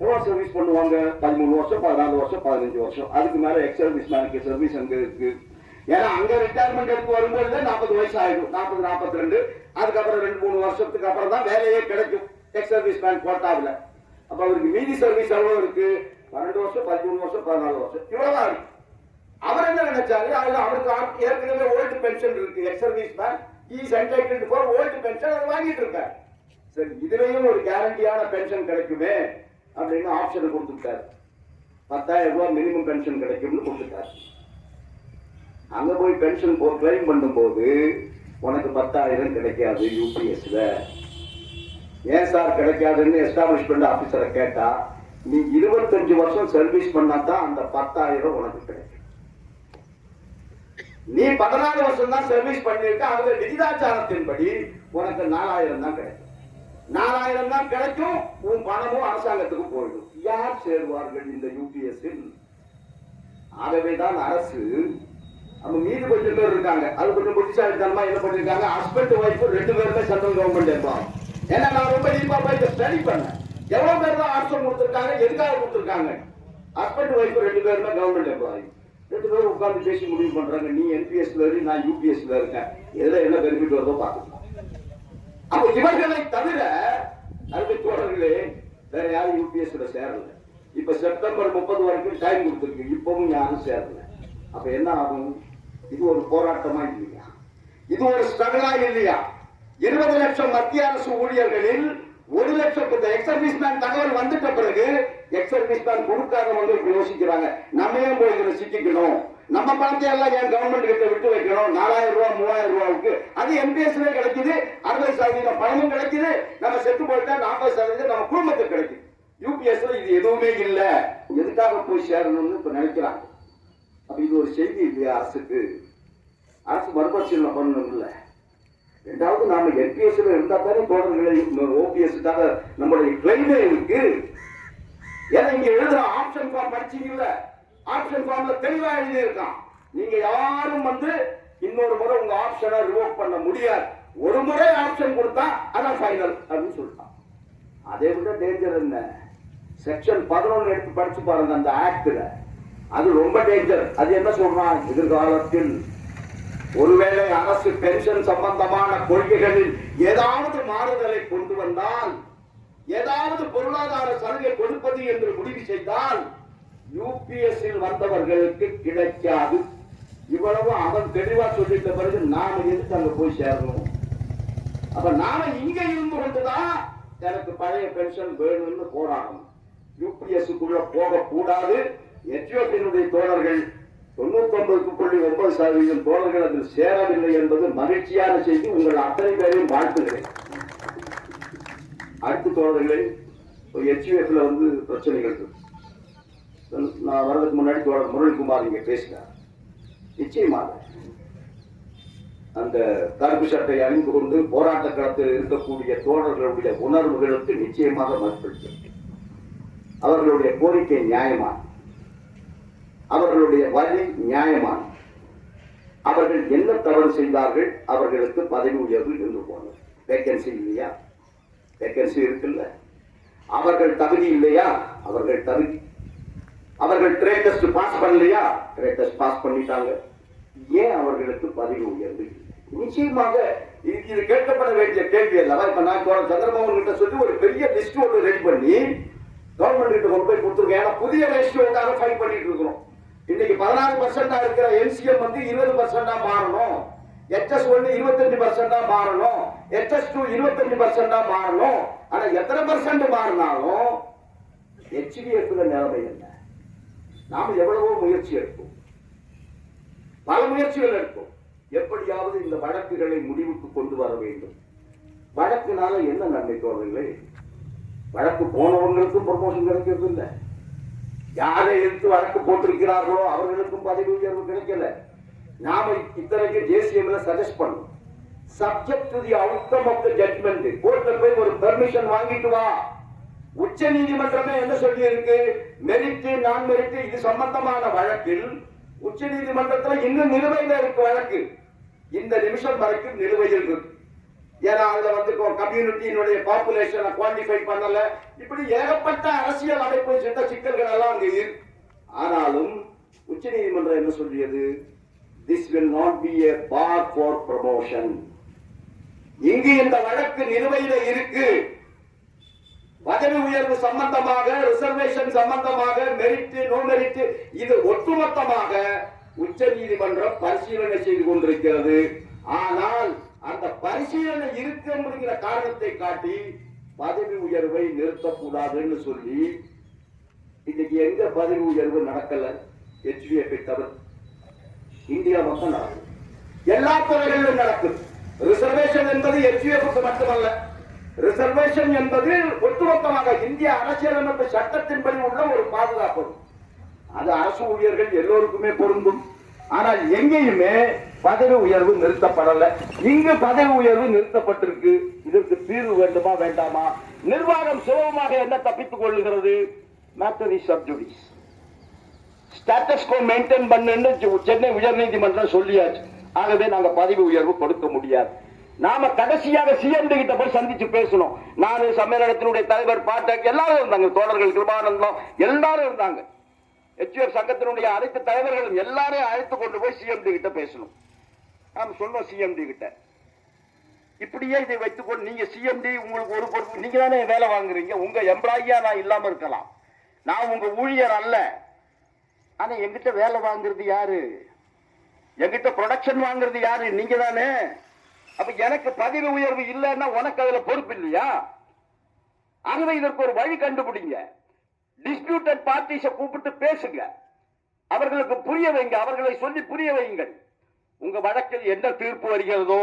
எவ்வளவு சர்வீஸ் பண்ணுவாங்க? 13 வருஷம், 14 வருஷம், 15 வருஷம். அதுக்கு மேல எக்ஸ் சர்வீஸ் மேனுக்கு சர்வீஸ் அங்க இருக்கு. ஏன்னா அங்க ரிட்டையர்மெண்ட் எடுத்து வரும்போது 40 வயசு ஆயிடும், 40, 42. அதுக்கப்புறம் 2-3 வருஷத்துக்கு அப்புறம் தான் வேலையே கிடைக்கும் எக்ஸ் சர்வீஸ் மேன் கோட்டாவில். அப்ப அவருக்கு மீதி சர்வீஸ் எவ்வளவு இருக்கு? 12 வருஷம், 13 வருஷம், 14 வருஷம், இவ்வளவுதான் இருக்கு. அவர் என்ன நினைச்சாரு? அவருக்கு ஏற்கனவே ஓல்டு பென்ஷன் இருக்கு. Ex service man is entitled for old pension, அவர் வாங்கிட்டு இருக்காரு. சரி, இதுலயும் ஒரு கேரண்டியான பென்ஷன் கிடைக்குமே அப்படின்னு ஆப்ஷன் கொடுத்துட்டாரு. 10,000 ரூபாய் மினிமம் பென்ஷன் கிடைக்கும்னு கொடுத்துட்டாரு. அங்க போய் பென்ஷன் கிளைம் பண்ணும் போது உனக்கு 10,000 கிடைக்காது யூபிஎஸ்ல. ஏன் சார் கிடைக்காதுன்னு எஸ்டாபிளிஷ்மெண்ட் ஆபீசரை கேட்டா, நீ 25 வருஷம் சர்வீஸ் பண்ணாதான் அந்த 10,000 உனக்கு கிடைக்கும். நீ 14 வருஷம் தான் சர்வீஸ் பண்ணிருக்க, அவங்க விகிதாச்சாரத்தின்படி உனக்கு 4,000 தான் கிடைக்கும். 4,000 தான் கிடைக்கும். உன் பணமும் அரசாங்கத்துக்கு போயிடும். யார் சேருவார்கள் இந்த யூபிஎஸ்ஸில்? ஆகவேதான் அரசு அவங்க மீது கொஞ்சம் பேர் இருக்காங்க. அது கொஞ்சம் புத்திசாலித்தனமா என்ன பண்ணிருக்காங்க? ஹஸ்பண்ட் ஒய்ஃப் 2 பேருமே சென்ட்ரல் கவர்மெண்ட் இருப்பாங்க. ஏன்னா நான் ரொம்ப டீப்பா போய் ஸ்டடி பண்ணேன். எவ்வளவு பேர் தான் ஆப்ஷன் கொடுத்துருக்காங்க, எதுக்காக கொடுத்துருக்காங்க? ஹஸ்பண்ட் ஒய்ஃப் 2 பேருமே கவர்மெண்ட் எம்ப்ளாயி. 2 பேரும் உட்கார்ந்து பேசி முடிவு பண்றாங்க. நீ என்பிஎஸ்ல இருக்கு, நான் யூபிஎஸ்ல இருக்கேன், எதுல என்ன பெனிஃபிட் வருதோ பார்த்துக்கலாம். அப்ப இவர்களை தவிர அருமை தோழர்களே வேற யாரும் யூபிஎஸ்ல சேரல. இப்ப செப்டம்பர் 30 வரைக்கும் டைம் கொடுத்துருக்கு. இப்பவும் யாரும் சேரல. அப்ப என்ன ஆகும்? இது ஒரு போராட்டமா இல்லையா? இது ஒரு ஸ்ட்ரகிளா இல்லையா? 20 லட்சம் மத்திய அரசு ஊழியர்களில் 1 லட்சம் இந்த எக்ஸ் சர்வீஸ் மேன் தகவல் வந்துட்ட பிறகு எக்ஸ் சர்வீஸ் மேன் கொடுக்காதவங்க யோசிக்கிறாங்க, நம்ம ஏன் போய் இதுல சிக்கிக்கணும், நம்ம பணத்தை எல்லாம் ஏன் கவர்மெண்ட் கிட்ட விட்டு வைக்கணும்? 4,000 ரூபாய் 3,000 ரூபாய்க்கு அது என்பிஎஸ்ல கிடைக்குது, 60% பணமும் கிடைக்குது. நம்ம செத்து போயிட்டா 40% நம்ம குடும்பத்துக்கு கிடைக்குது. யூபிஎஸ்ல இது எதுவுமே இல்ல, எதுக்காக போய் சேரணும்னு இப்ப நினைக்கிறாங்க. அப்ப இது ஒரு செய்தி இல்லையா அரசுக்கு? அரசு மறுபரிசீலனை பண்ணணும் இல்ல. ரெண்டாவது நாம என்பிஎஸ்ல இருந்தா தானே தோழர்களை ஓபிஎஸ்க்காக நம்மளுடைய கிளைமே இருக்கு. ஏன்னா இங்க எழுதுற ஆப்ஷன் ஃபார்ம் படிச்சீங்கல்ல, ஆப்ஷன் ஃபார்ம்ல தெளிவா எழுதி இருக்கான். நீங்க யாரும் வந்து இன்னொரு முறை உங்க ஆப்ஷனை ரிவோக் பண்ண முடியாது. ஒரு முறை ஆப்ஷன் கொடுத்தா அதான் ஃபைனல் அப்படின்னு சொல்லிட்டான். அதை விட டேஞ்சர் என்ன? செக்ஷன் 11 எடுத்து படிச்சு பாருங்க அந்த ஆக்ட்ல. அது ரொம்ப டேஞ்சர். அது என்ன சொல்றான்? எதிர்காலத்தில் ஒருவேளை அரசு பென்ஷன் சம்பந்தமான கொள்கைகளில் ஏதாவது மாறுதலை கொண்டு வந்தால் ஏதாவது பொருளாதார சலுகை கொடுப்பது என்று முடிவு செய்தால் யூபிஎஸ்ஸில் வந்தவர்களுக்கு கிடைக்காது. இவ்வளவு அவன் தெளிவா சொல்லிட்ட பிறகு நாம எதுக்கு அங்க போய் சேரணும்? அப்ப நாம இங்க இருந்து கொண்டுதான் எனக்கு பழைய பென்ஷன் வேணும்னு போராடணும். யூபிஎஸ்க்குள்ள போக கூடாது. எச்ஓபியினுடைய தோழர்கள் 99.9% தோழர்கள் அதில் சேரவில்லை என்பது மகிழ்ச்சியான செய்தி. உங்கள் அத்தனை பேரையும் வாழ்த்துகிறேன். அடுத்த தோழர்களே, எச்யூஎஃப்ல வந்து பிரச்சனைகள் இருக்கு. நான் வர்றதுக்கு முன்னாடி தோழர் முரளிகுமார் இங்க பேசினார். நிச்சயமாக அந்த கருப்பு சட்டை அணிந்து கொண்டு போராட்ட களத்தில் இருக்கக்கூடிய தோழர்களுடைய உணர்வுகளுக்கு நிச்சயமாக மதிப்பளிக்கும். அவர்களுடைய கோரிக்கை நியாயமான, அவர்களுடைய வழி நியாயமான. அவர்கள் என்ன தவறு செய்தார்கள்? அவர்களுக்கு பதவி உயர்வு இருந்து போனது. வேகன்சி இல்லையா? வேகன்சி இருக்குல்ல. அவர்கள் தகுதி இல்லையா? அவர்கள் தகுதி. அவர்கள் ட்ரேட் டெஸ்ட் பாஸ் பண்ணலையா? ட்ரேட் டெஸ்ட் பாஸ் பண்ணிட்டாங்க. ஏன் அவர்களுக்கு பதவி உயர்வு? நிச்சயமாக இது கேட்கப்பட வேண்டிய கேள்வி அல்லவா? இப்ப நான் சந்திரபாபு கிட்ட சொல்லி ஒரு பெரிய லிஸ்ட் ஒன்று ரெடி பண்ணி கவர்மெண்ட் கிட்ட கொண்டு போய் கொடுத்துருக்கேன். ஏன்னா புதிய ரேஷியோக்காக ஃபைட் பண்ணிட்டு இருக்கிறோம். இன்னைக்கு 14% இருக்கிற என்சிஎம் வந்து 20% மாறணும். HS1 25% மாறணும். HS2 25% மாறணும். ஆனா எத்தனை பர்சன்ட் மாறினாலும் HDFல நிலைமை என்ன? நாம எவ்வளவோ முயற்சி எடுப்போம், பல முயற்சிகள் எடுப்போம். எப்படியாவது இந்த வழக்குகளை முடிவுக்கு கொண்டு வர வேண்டும். வழக்குனால என்ன நன்மை தோழர்களே? வழக்கு போனவங்களுக்கும் ப்ரமோஷன் கிடைக்கிறது இல்லை. யாரை எடுத்து வழக்கு போட்டிருக்கிறார்களோ அவர்களுக்கும் பதவி உயர்வு கிடைக்கல. நாம இத்தனைக்கு ஜேசிஎம்ல சஜஸ்ட் பண்ணோம். Subject to the outcome of the judgement. கோர்ட்ல போய் ஒரு பெர்மிஷன் வாங்கிட்டு வா. உச்ச நீதிமன்றமே என்ன சொல்லி இருக்கு? மெரிட் நான் மெரிட் இது சம்பந்தமான வழக்கில் உச்ச நீதிமன்றத்தில் இன்னும் நிலுவையில் இருக்கு வழக்கு. இந்த நிமிஷம் வரைக்கும் நிலுவையில் இருக்கு. ஏன்னா அதுல வந்து கம்யூனிட்டியினுடைய பாப்புலேஷனை குவான்டிஃபை பண்ணல. இப்படி ஏகப்பட்ட அரசியல் அமைப்பு சட்ட சிக்கல்கள் எல்லாம் அங்க இருக்கு. ஆனாலும் உச்ச நீதிமன்றம் என்ன சொல்லியது? This will not be a bar for promotion. இங்கு இந்த வழக்கு நிலுவையில இருக்கு. பதவி உயர்வு சம்பந்தமாக, ரிசர்வேஷன் சம்பந்தமாக, மெரிட் நோ மெரிட் இது ஒட்டுமொத்தமாக உச்ச நீதிமன்றம் பரிசீலனை செய்து கொண்டிருக்கிறது. ஆனால் அந்த பரிசீலனை இருக்குங்கிற காரணத்தை காட்டி பதவி உயர்வை நிறுத்தக்கூடாதுன்னு சொல்லி இன்னைக்கு எங்க பதவி உயர்வு நடக்கல? HDF தவிர இந்தியா மொத்தம் நடக்குது. எல்லா துறைகளிலும் நடக்குது. ரிசர்வேஷன் என்பது HDFக்கு மட்டுமல்ல. ரிசர்வேஷன் என்பது ஒட்டுமொத்தமாக இந்திய அரசியலமைப்பு சட்டத்தின்படி உள்ள ஒரு பாதுகாப்பு. அது அரசு ஊழியர்கள் எல்லோருக்குமே பொருந்தும். ஆனால் எங்கேயுமே பதவி உயர்வு நிறுத்தப்படல. இங்கு பதவி உயர்வு நிறுத்தப்பட்டிருக்கு. இதற்கு தீர்வு வேண்டுமா வேண்டாமா? நிர்வாகம் சுலபமாக என்ன தப்பித்துக் கொள்ளுகிறது? Matter is sub judice. Status quo maintain பண்ணுன்னு சென்னை உயர்நீதிமன்றம் சொல்லியாச்சு. ஆகவே நாங்க பதவி உயர்வு கொடுக்க முடியாது. நாம கடைசியாக சிஎம்டி கிட்ட போய் சந்திச்சு பேசணும். நானு சம்மேளனத்தினுடைய தலைவர் பாட்டக் எல்லாரும் இருந்தாங்க. தோழர்கள் கிருபானந்தம் எல்லாரும் இருந்தாங்க. HUF சங்கத்தினுடைய அனைத்து தலைவர்களும் எல்லாரையும் அழைத்து கொண்டு போய் சிஎம்டி கிட்ட பேசணும். நாம சொன்னோம் சிஎம்டி கிட்ட, இப்படியே இதை வைத்துக்கொண்டு நீங்க சிஎம்டி உங்களுக்கு ஒரு பொறுப்பு, நீங்க தானே வேலை வாங்குறீங்க. உங்க எம்ப்ளாயியா நான் இல்லாம இருக்கலாம், நான் உங்க ஊழியர் அல்ல. ஆனா எங்கிட்ட வேலை வாங்குறது யாரு? எங்கிட்ட ப்ரொடக்ஷன் வாங்குறது யாரு? நீங்க தானே. அப்ப எனக்கு பதவி உயர்வு இல்லைன்னா உனக்கு அதுல பொறுப்பு இல்லையா? ஆகவே இதற்கு ஒரு வழி கண்டுபிடிங்க. டிஸ்பியூட்டட் பார்ட்டிஸ கூப்பிட்டு பேசுங்க, அவர்களுக்கு புரிய வைங்க, அவர்களை சொல்லி புரிய வையுங்கள். உங்க வழக்கில் என்ன தீர்ப்பு வருகிறதோ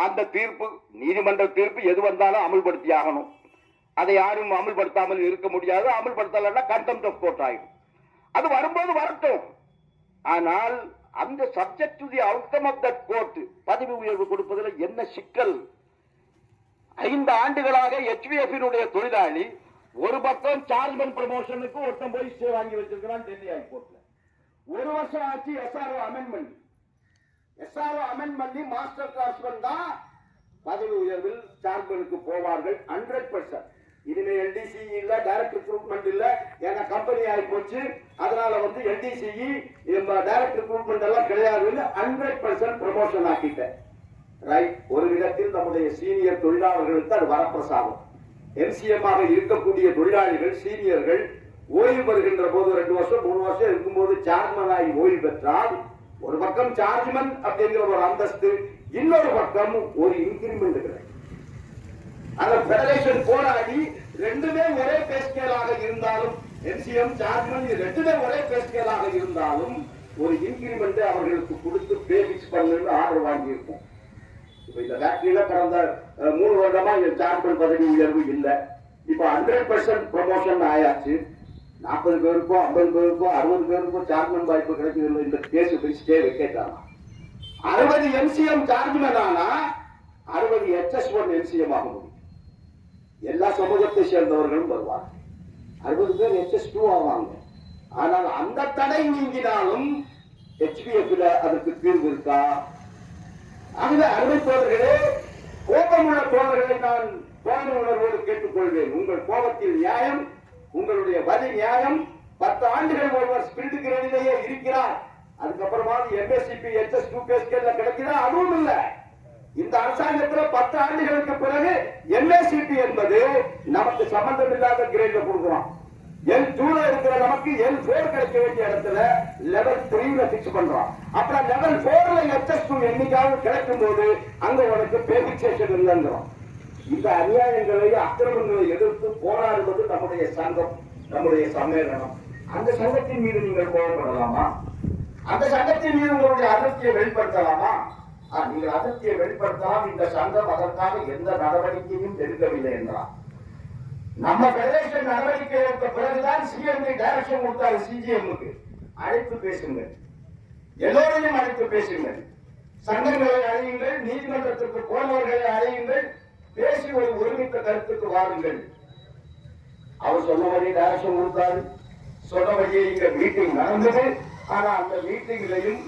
அந்த தீர்ப்பு, நீதிமன்ற தீர்ப்பு எது வந்தாலும் அமல்படுத்தி ஆகணும். அதை யாரும் அமல்படுத்தாமல் இருக்க முடியாது. அமல்படுத்தலைன்னா கண்டெம்ட் ஆஃப் கோர்ட் ஆகும். அது வரும்போது வரட்டும். ஆனால் அந்த subject to the outcome of that court பதவி உயர்வு கொடுப்பதில் என்ன சிக்கல்? 5 ஆண்டுகளாக HVF தொழிலாளி ஒரு பக்கம் சார்ஜ்மென்ட் ப்ரமோஷனுக்கு ஒருத்தன் போய் ஸ்டே வாங்கி வச்சிருக்கிறான் டெல்லி ஹைகோர்ட்ல. ஒரு வருஷம் ஆச்சு SRO amendment. SRO amendment master classman தான் பதவி உயர்வில் சார்ஜ்மென்ட்க்கு போவார்கள் 100%. இனிமே LDCE இல்ல, டைரக்ட் ரெக்ரூட்மெண்ட் இல்ல, ஏன்னா கம்பெனி ஆகி போச்சு. அதனால LDCE டைரக்ட் ரெக்ரூட்மெண்ட் எல்லாம் கிடையாது. 100% ப்ரமோஷன் ஆக்கிட்டேன். ரைட். ஒரு விதத்தில் நம்முடைய சீனியர் தொழிலாளர்களுக்கு அது வரப்பிரசாதம். எம்சிஎம் ஆக இருக்கக்கூடிய தொழிலாளிகள் சீனியர்கள் ஓய்வு பெறுகின்ற போது 2 வருஷம் 3 வருஷம் இருக்கும்போது சேர்மன் ஆகி ஓய்வு பெற்றால் ஒரு பக்கம் சார்ஜ்மன் அப்படிங்கிற ஒரு அந்தஸ்து, இன்னொரு பக்கம் ஒரு இன்கிரிமெண்ட் கிடைக்கும். அந்த பெடரேஷன் போராடி ரெண்டுமே ஒரே பேஸ்கேலாக இருந்தாலும், எம்சிஎம் சார்ஜ்மன் ரெண்டுமே ஒரே பேஸ்கேலாக இருந்தாலும் ஒரு இன்கிரிமெண்ட் அவர்களுக்கு கொடுத்து பே பிக்ஸ் பண்ணு ஆர்டர் வாங்கியிருக்கும். இப்ப இந்த ஃபேக்டரியில கடந்த 3 வருடமா சார்ஜ்மன் பதவி உயர்வு இல்லை. இப்ப 100% ப்ரமோஷன் ஆயாச்சு. 40 பேருக்கும் 50 பேருக்கும் 60 பேருக்கும் சார்ஜ்மன் வாய்ப்பு கிடைக்குது. இந்த கேஸ் ஸ்டே வைக்கலாம். 60 எம்சிஎம் சார்ஜ்மன் ஆனா 60 HS1 எம்சிஎம் ஆக முடியும். எல்லா சமூகத்தை சேர்ந்தவர்களும் வருவாங்க. 60 பேர் HS2 ஆவாங்க. ஆனால் அந்த தடை நீங்கினாலும் HPF அதற்கு தீர்வு இருக்கா? ஆகவே அருமை தோழர்களே, கோபமுள்ள தோழர்களை நான் கோப உணர்வோடு கேட்டுக்கொள்வேன். உங்கள் கோபத்தில் நியாயம், உங்களுடைய வரி நியாயம். 10 ஆண்டுகள் ஒருவர் ஸ்பிரிட் கிரேடிலேயே இருக்கிறார். அதுக்கப்புறமா MSCP HS2 பேஸ்கேல்ல கிடைக்குதா? அதுவும் இல்லை. இந்த அரசாங்கத்தில் 10 ஆண்டுகளுக்கு பிறகு MSCP என்பது நமக்கு சம்பந்தம் இல்லாத கிரேட்ல கொடுக்குறோம். L2ல இருக்கிற நமக்கு L4 கிடைக்க வேண்டிய இடத்துல லெவல் 3ல பிக்ஸ் பண்றோம். அப்புறம் லெவல் 4ல HS2 என்னைக்காவது கிடைக்கும் போது அங்க உனக்கு பே பிக்சேஷன் இல்லைங்கிறோம். இந்த அநியாயங்களை அக்கிரமங்களை எதிர்த்து போராடுவது நம்முடைய சங்கம், நம்முடைய சம்மேளனம். அந்த சங்கத்தின் மீது நீங்கள் கோபப்படலாமா? அந்த சங்கத்தின் மீது உங்களுடைய அதிருப்தியை வெளிப்படுத்தலாமா? நீங்கள் அதிருப்தியை வெளிப்படுத்தலாம். இந்த சங்கம் அதற்காக எந்த நடவடிக்கையும் எடுக்கவில்லை என்றார். நம்ம பெடரேஷன் நடவடிக்கை எடுத்த பிறகுதான் சிஎம்டி டைரக்ஷன் கொடுத்தாரு சிஜிஎம்முக்கு. அழைத்து பேசுங்கள், எல்லோரையும் அழைத்து பேசுங்கள். சங்கங்களை அழையுங்கள், நீதிமன்றத்திற்கு போனவர்களை அழையுங்கள், பேசி ஒரு ஒருமித்த கருத்துக்கு வாருங்கள். அவர் சொன்னபடி டைரக்ஷன் கொடுத்தாரு, சொன்னபடியே இங்க மீட்டிங் நடந்தது. ஆனா அந்த மீட்டிங்லையும்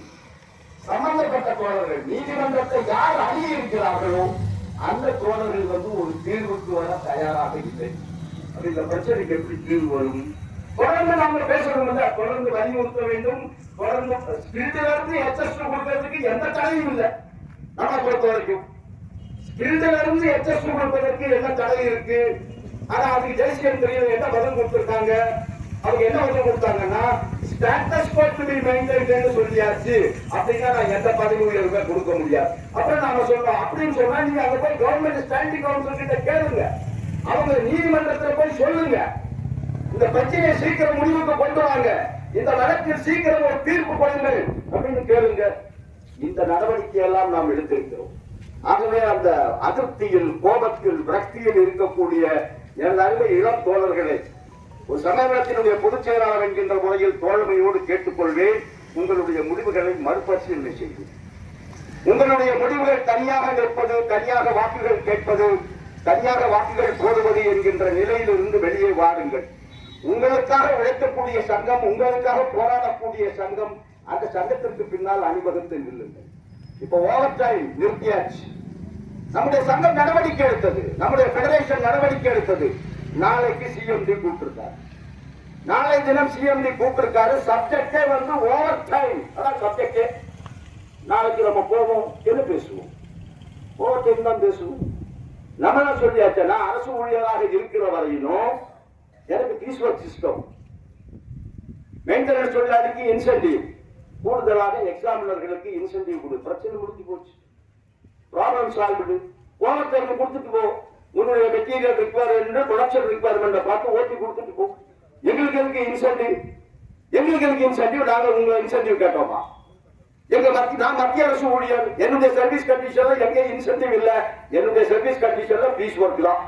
சம்பந்தப்பட்ட தோழர்கள், நீதிமன்றத்தை யார் அணுகி இருக்கிறார்களோ அந்த தோழர்கள் ஒரு தீர்வுக்கு வர தயாராக இல்லை. இந்த பிரச்சனைக்கு எப்படி தீர்வு வரும்? தொடர்ந்து நாம பேசணும், தொடர்ந்து வலியுறுத்த வேண்டும். தொடர்ந்து ஸ்பிரிட்ல இருந்து HS2 கொடுக்கறதுக்கு எந்த தடையும் இல்லை. நம்ம பொறுத்த வரைக்கும் ஸ்பிரிட்ல இருந்து HS2 கொடுப்பதற்கு என்ன தடை இருக்கு? ஆனா அதுக்கு ஜெயசியன் தெரியல என்ன பதில் கொடுத்திருக்காங்க. அவங்க என்ன பதில் கொடுத்தாங்கன்னா, status quo to be maintained சொல்லியாச்சு. அப்படின்னா நான் எந்த பதவி உயர்வுமே கொடுக்க முடியாது. அப்புறம் நாம சொல்றோம் அப்படின்னு சொன்னா நீங்க அங்க போய் கவர்மெண்ட் ஸ்டாண்டிங் கவுன்சில் கிட்ட கேளுங்க, அவங்க நீதிமன்றத்தில் போய் சொல்லுங்க, இந்த பிரச்சனையை சீக்கிரம் முடிவுக்கு கொண்டு வாங்க, இந்த வழக்கில் சீக்கிரம் ஒரு தீர்ப்பு கொடுங்கள் அப்படின்னு கேளுங்க. இந்த நடவடிக்கை எல்லாம் நாம் எடுத்திருக்கிறோம். ஆகவே அந்த அதிருப்தியில், கோபத்தில், விரக்தியில் இருக்கக்கூடிய எனது அருமை இளம் தோழர்களே, ஒரு சமூகத்தினுடைய பொதுச் செயலாளர் என்கின்ற முறையில் தோழமையோடு கேட்டுக்கொள்வேன். உங்களுடைய முடிவுகளை மறுபரிசீலனை செய்யும். உங்களுடைய முடிவுகள் தனியாக நிற்பது, தனியாக வாக்குகள் கேட்பது, தனியாக வாக்குகள் போடுவது என்கின்ற நிலையிலிருந்து வெளியே வாருங்கள். உங்களுக்காக உழைக்கக்கூடிய சங்கம், உங்களுக்காக போராடக்கூடிய சங்கம், அந்த சங்கத்திற்கு பின்னால் அணிவகுத்து நில்லுங்கள். இப்ப ஓவர் டைம் நிறுத்தியாச்சு. நம்முடைய சங்கம் நடவடிக்கை எடுத்தது, நம்முடைய பெடரேஷன் நடவடிக்கை எடுத்தது. நாளைக்கு சிஎம்டி கூப்பிட்டிருக்காரு, நாளை தினம் சிஎம்டி கூப்பிட்டிருக்காரு. சப்ஜெக்டே ஓவர் டைம். அதான் சப்ஜெக்டே. நாளைக்கு நம்ம போவோம், என்ன பேசுவோம்? ஓவர் டைம் தான் பேசுவோம். நம்ம என்ன சொல்லியாச்சு, நான் அரசு ஊழியராக இருக்கிற வரையிலும் எனக்கு பீஸ் ஒர்க் சிஸ்டம், மெயின்டெனன்ஸ் தொழிலாளிக்கு இன்சென்டிவ், கூடுதலாக எக்ஸாமினர்களுக்கு இன்சென்டிவ் கொடு. பிரச்சனை முடிஞ்சு போச்சு, ப்ராப்ளம் சால்வ்டு. ஓவர் டைம் கொடுத்துட்டு போ. உன்னுடைய மெட்டீரியல் ரிக்வயர்மெண்ட், ப்ரொடக்ஷன் ரிக்வயர்மெண்ட் பார்த்து ஓட்டி கொடுத்துட்டு போ. எங்களுக்கு எதுக்கு இன்சென்டிவ்? எங்களுக்கு எதுக்கு இன்சென்டிவ்? நாங்க உங்க இன்சென்டிவ் கேட்டோமா? நான் மத்திய அரசு ஊழியர், என்னுடைய சர்வீஸ் கண்டிஷன்ல எங்க இன்சென்டிவ் இல்ல. என்னுடைய சர்வீஸ் கண்டிஷன்ல பீஸ் ஒர்க் தான்.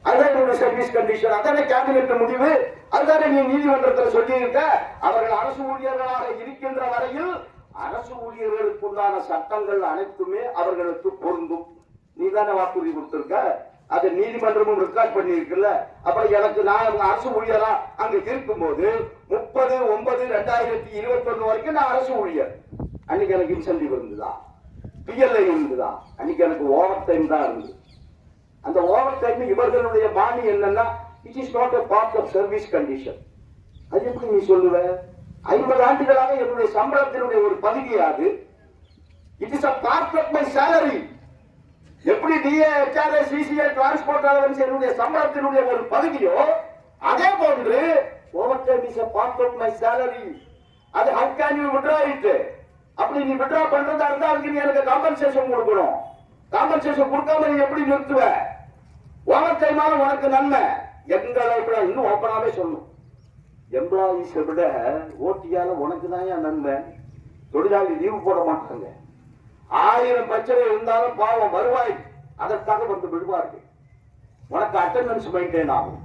அதுதான் என்னுடைய சர்வீஸ் கண்டிஷன். அதான கேபினெட் முடிவு, அதுதானே நீ நீதிமன்றத்தில் சொல்லி இருக்க. அவர்கள் அரசு ஊழியர்களாக இருக்கின்ற வரையில் அரசு ஊழியர்களுக்குண்டான சட்டங்கள் அனைத்துமே அவர்களுக்கு பொருந்தும். நீ தானே வாக்குறுதி கொடுத்திருக்க, அதை நீதிமன்றமும் ரெக்கார்ட் பண்ணி இருக்குல்ல. அப்புறம் எனக்கு நான் அரசு ஊழியரா அங்க இருக்கும் போது 30/9/2021 வரைக்கும் நான் அரசு ஊழியர். அன்னைக்கு எனக்கு இன்சென்டிவ் இருந்துதா? பிஎல்ஐ இருந்துதா? அன்னைக்கு எனக்கு ஓவர் டைம் தான் இருந்தது. அந்த ஓவர் டைம் இவர்களுடைய பாணி என்னன்னா, it is not a part of service condition. அது எப்படி நீ சொல்லுவ? 50 ஆண்டுகளாக என்னுடைய சம்பளத்தினுடைய ஒரு பகுதியாது. It is a part of my salary. எப்படி DA, HRA, CCA, transport allowance என்னுடைய சம்பளத்தினுடைய ஒரு பகுதியோ அதே போன்று over time is a part of my salary. அது how can you withdraw it? அப்படி நீ வித்ட்ரா பண்றதா இருந்தா அதுக்கு நீ எனக்கு காம்பன்சேஷன் கொடுக்கணும். காம்பன்சேஷன் கொடுக்காம நீ எப்படி நிறுத்துவ? ஓவர் டைமால உனக்கு நன்மை. எங்களை விட இன்னும் ஓப்பனாவே சொல்லணும், எம்ப்ளாயிஸை விட ஓட்டியால உனக்கு தான் நன்மை. தொழிலாளி லீவு போட மாட்டாங்க. 1000 பிரச்சனை இருந்தாலும் பாவம் வருவாய் அதற்காக வந்து விடுவார்கள். உனக்கு அட்டெண்டன்ஸ் மெயின்டைன் ஆகும்,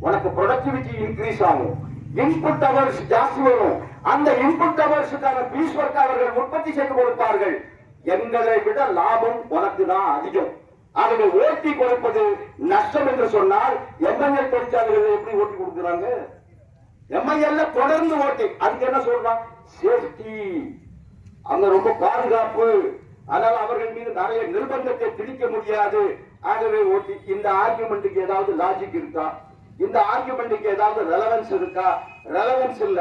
உனக்கு ப்ரொடக்டிவிட்டி இன்க்ரீஸ் ஆகும், இன்புட் அவர்ஸ் ஜாஸ்தி வரும். அந்த இன்புட் அவர்ஸுக்கான பீஸ் ஒர்க் அவர்கள் உற்பத்தி செய்து கொடுப்பார்கள். எங்களை விட லாபம் உனக்கு தான் அதிகம். ஆகவே ஓட்டி கொடுப்பது நஷ்டம் என்று சொன்னால் எம்என்எல் தொழிற்சாலைகள் எப்படி ஓட்டி கொடுக்கிறாங்க? எம்ஐஎல்ல தொடர்ந்து ஓட்டி, அதுக்கு என்ன சொல்றான்? சேஃப்டி, அங்க ரொம்ப பாதுகாப்பு, அதனால அவர்கள் மீது நிறைய நிர்பந்தத்தை திணிக்க முடியாது. ஆகவே ஓட்டி. இந்த ஆர்குமெண்ட்டுக்கு ஏதாவது லாஜிக் இருக்கா? இந்த ஆர்குமெண்ட்டுக்கு ஏதாவது ரெலவன்ஸ் இருக்கா? ரெலவன்ஸ் இல்ல.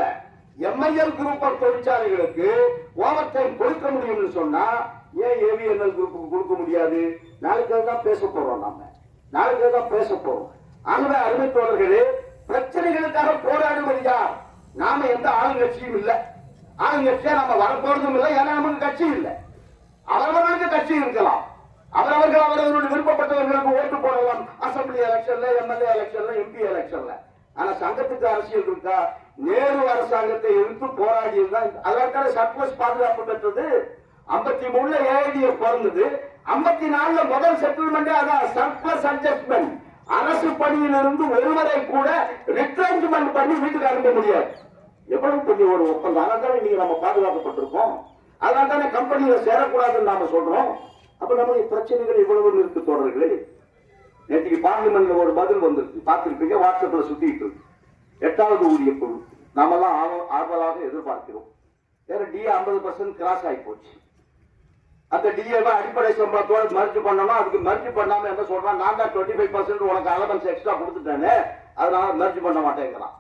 எம்ஐஎல் குரூப் ஆஃப் தொழிற்சாலைகளுக்கு ஓவர் டைம் கொடுக்க முடியும்னு சொன்னா ஏன் ஏவிஎன்எல் குரூப்புக்கு கொடுக்க முடியாது? நாளைக்கு தான் பேச போறோம், நாளைக்கு தான் பேச போறோம். ஆகவே அருமை தோழர்களே, பிரச்சனைகளுக்காக போராடுவது யார்? நாம எந்த ஆளுங்கட்சியும் இல்லை, ஆளுங்கட்சியா நம்ம வரப்போறதும் இல்லை. ஏன்னா நமக்கு கட்சி இல்லை. அவரவர்களுக்கு கட்சி இருக்கலாம், அவரவர்கள் அவரவர்களுடைய விருப்பப்பட்டவர்களுக்கு ஓட்டு போடலாம். அசம்பிளி எலெக்ஷன்ல, எம்எல்ஏ எலெக்ஷன்ல, எம்பி எலெக்ஷன்ல. ஆனா சங்கத்துக்கு அரசியல் இருக்கா? நேரு அரசாங்கத்தை எதிர்த்து போராடியதுதான். அதற்கான சர்ப்ளஸ் பாதுகாப்பு பெற்றது 53ல ஏஐடிஎஃப் பிறந்தது. 54ல முதல் செட்டில்மெண்ட் அதான் சர்ப்ளஸ் அட்ஜஸ்ட்மெண்ட். அரசு பணியிலிருந்து ஒருவரை கூட ரிட்ரென்ச்மெண்ட் பண்ணி வீட்டுக்கு அனுப்ப முடியாது. எவ்வளவு பெரிய ஒரு ஒப்பந்தம். அதனால இன்னைக்கு நம்ம பாதுகாக்கப்பட்டிருக்கோம். அதனால தானே கம்பெனியில சேரக்கூடாதுன்னு நாம சொல்றோம். அப்ப நம்முடைய பிரச்சனைகள் இவ்வளவு இருக்கு தோழர்களே. நேற்றுக்கு பார்லிமெண்ட்ல ஒரு பதில் வந்திருக்கு, பார்த்திருப்பீங்க, வாட்ஸ்அப்ல சுத்திட்டு இருக்கு. 8வது ஊதிய குழு நாமெல்லாம் ஆர்வலாக எதிர்பார்க்கிறோம். வேற டிஏ 50% கிராஸ் ஆகி போச்சு. அந்த டிஏவை அடிப்படை சம்பளத்தோட மர்ஜ் பண்ணணும். அதுக்கு மர்ஜ் பண்ணாம என்ன சொல்றான்? நான் தான் 25% உனக்கு அலவன்ஸ் எக்ஸ்ட்ரா கொடுத்துட்டேன்னு, அதனால மர்ஜ் பண்ண மாட்டேங்கிறான்.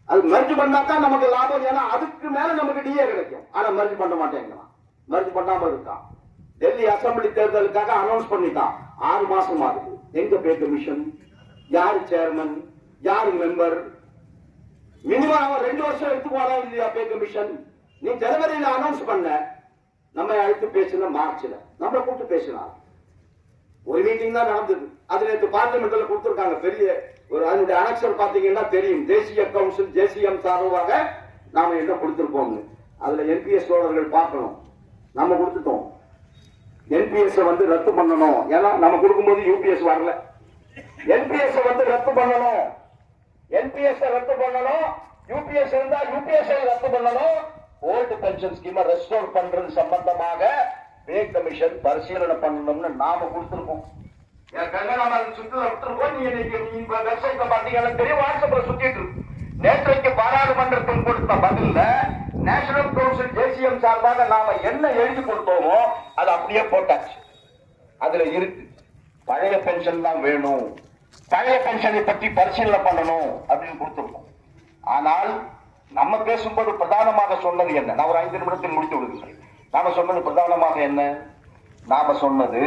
அது மர்ஜ் பண்ணா தான் நமக்கு லாபம். ஏன்னா அதுக்கு மேல நமக்கு டிஏ கிடைக்கும். ஆனா மர்ஜ் பண்ண மாட்டேங்கிறான், மர்ஜ் பண்ணாம இருக்கான். டெல்லி அசம்பிளி தேர்தலுக்காக அனௌன்ஸ் பண்ணிட்டான். 6 மாசம் ஆகுது. எங்க பே கமிஷன்? யாரு சேர்மன், யாரு மெம்பர்? மினிமம் அவன் 2 வருஷம் எடுத்துக்குவானா இல்லையா பே கமிஷன்? நீ ஜனவரியில அனௌன்ஸ் பண்ண, நம்ம அழைத்து பேசின மார்ச்ல, நம்மளை கூப்பிட்டு பேசினான். ஒரு மீட்டிங் தான் நடந்தது. அது நேற்று பார்லிமெண்ட்ல கொடுத்திருக்காங்க. பெரிய ஒரு அதனுடைய அனெக்சர் பாத்தீங்கன்னா தெரியும். தேசிய கவுன்சில் ஜேசிஎம் சார்பாக நாம என்ன கொடுத்திருக்கோம்னு. அதுல என்பிஎஸ் தோழர்கள் பார்க்கணும். நம்ம கொடுத்துட்டோம். என்பிஎஸ் வந்து ரத்து பண்ணணும். ஏன்னா நம்ம கொடுக்கும்போது யூபிஎஸ் வரல. என்பிஎஸ் வந்து ரத்து பண்ணணும். என்பிஎஸ் ரத்து பண்ணணும். யூபிஎஸ் இருந்தா யூபிஎஸ் ரத்து பண்ணணும். ஓல்டு பென்ஷன் ஸ்கீமை ரெஸ்டோர் பண்றது சம்பந்தமாக பே கமிஷன் பரிசீலனை பண்ணணும்னு நாம கொடுத்திருக்கோம். நேற்றைக்கு பாராளுமன்றத்தில் கொடுத்த பதில்ல நேஷனல் கவுன்சில் ஜேசிஎம் சார்பாக நாம என்ன எழுதி கொடுத்தோமோ அது அப்படியே போட்டாச்சு. அதுல இருக்கு பழைய பென்ஷன் தான் வேணும், பழைய பென்ஷனை பற்றி பரிசீலனை பண்ணணும் அப்படின்னு கொடுத்திருக்கோம். ஆனால் நம்ம பேசும்போது பிரதானமாக சொன்னது என்ன? நான் ஒரு 5 நிமிடத்தில் முடித்து விடுகிறேன். நாம சொன்னது பிரதானமாக என்ன? நாம சொன்னது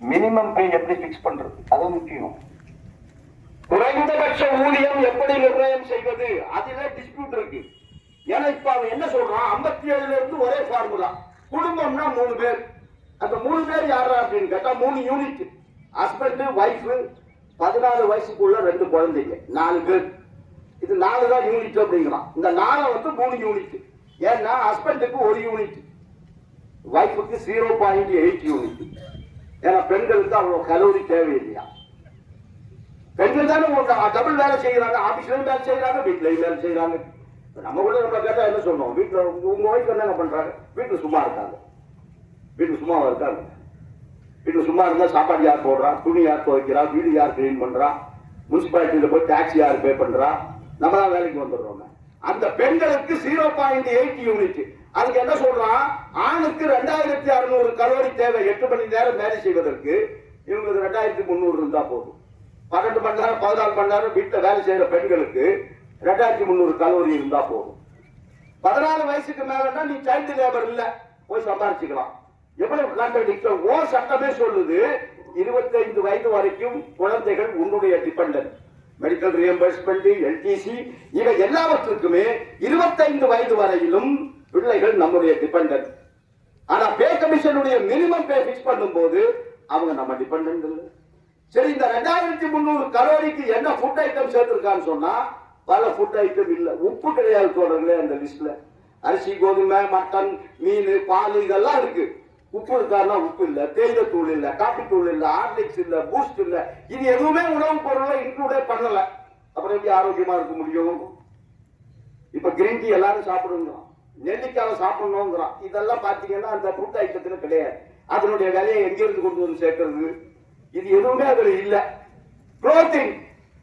மினிமம் பே எப்படி பிக்ஸ் பண்றது, அது முக்கியம். குறைந்தபட்ச ஊதியம் எப்படி நிர்ணயம் செய்வது, அதுல டிஸ்பியூட் இருக்கு. ஏன்னா இப்ப அவன் என்ன சொல்றான்? 57ல இருந்து ஒரே ஃபார்முலா. குடும்பம்னா 3 பேர். அந்த 3 பேர் யாரா அப்படின்னு கேட்டா 3 யூனிட். ஹஸ்பண்ட், வைஃப், 14 வயசுக்குள்ள 2 குழந்தைங்க, 4 பேர். இது 4 தான் யூனிட் அப்படிங்கிறான். இந்த 4 வந்து 3 யூனிட். ஏன்னா ஹஸ்பண்டுக்கு 1 யூனிட், வைஃபுக்கு 0.8 யூனிட். ஏன்னா பெண்களுக்கு அவ்வளவு கலோரி தேவையில்லையா. பெண்கள் தானே டபுள் வேலை செய்யறாங்க. ஆபீஸ்லயும் வேலை செய்யறாங்க, வீட்லயும் வேலை செய்யறாங்க. நம்ம கூட நம்ம கேட்டா என்ன சொன்னோம்? வீட்டுல உங்க ஒய்ஃப் என்னங்க பண்றாங்க? வீட்டுல சும்மா இருக்காங்க. வீட்டுல சும்மாவா இருக்காங்க? வீட்டுல சும்மா இருந்தா சாப்பாடு யார் போடுறா, துணி யார் துவைக்கிறா, வீடு யார் கிளீன் பண்றா, முனிசிபாலிட்டியில போய் டாக்ஸி யார் பே பண்றா? நம்ம தான் வேலைக்கு வந்துடுறோம். அந்த பெண்களுக்கு 0.8 யூனிட். அதுக்கு என்ன சொல்றான்? ஆணுக்கு 2600 கலோரி தேவை 8 மணி நேரம் வேலை செய்வதற்கு. இவங்களுக்கு 2300 இருந்தா போதும். 12 மணி நேரம் 14 மணி நேரம் வீட்டுல வேலை செய்யற பெண்களுக்கு 2300 கலோரி இருந்தா போதும். 14 வயசுக்கு மேலன்னா நீ சைல்டு லேபர் இல்ல, போய் சம்பாரிச்சுக்கலாம். எவ்வளவு கான்ட்ராடிக்ஷன். ஓ சட்டமே சொல்லுது 25 வயது வரைக்கும் குழந்தைகள் உன்னுடைய டிபெண்டன்ட். மெடிக்கல் ரியம்பர்ஸ்மெண்ட், எல்டிசி, இவை எல்லாவற்றுக்குமே 25 வயது வரையிலும் பிள்ளைகள் நம்முடைய டிபெண்டன்ட். ஆனா பே கமிஷனுடைய மினிமம் பே பிக்ஸ் பண்ணும்போது அவங்க நம்ம டிபெண்டன்ட் இல்லை. சரி, இந்த 2300 கலோரிக்கு என்ன ஃபுட் ஐட்டம் சேர்த்திருக்கான்னு சொன்னா பல ஃபுட் ஐட்டம் இல்ல. உப்பு கிடையாது தோழர்களே அந்த லிஸ்ட்ல. அரிசி, கோதுமை, மட்டன், மீன், பால் இதெல்லாம் இருக்கு. உப்பு இருக்காருன்னா உப்பு இல்ல, தேயிலை தூள் இல்ல, காபி தூள் இல்ல, ஹார்லிக்ஸ் இல்ல, பூஸ்ட் இல்ல. இது எதுவுமே உணவுப் பொருளை இன்க்ளூடே பண்ணல. அப்புறம் எப்படி ஆரோக்கியமா இருக்க முடியும்? இப்ப கிரீன் டீ எல்லாரும் சாப்பிடுங்கிறோம், நெல்லிக்காவை சாப்பிடணுங்கிறோம். இதெல்லாம் பாத்தீங்கன்னா அந்த ஃபுட் ஐட்டத்துல கிடையாது. அதனுடைய விலையை எங்கிருந்து கொண்டு வந்து சேர்க்கிறது? இது எதுவுமே அதுல இல்ல. புரோட்டீன்,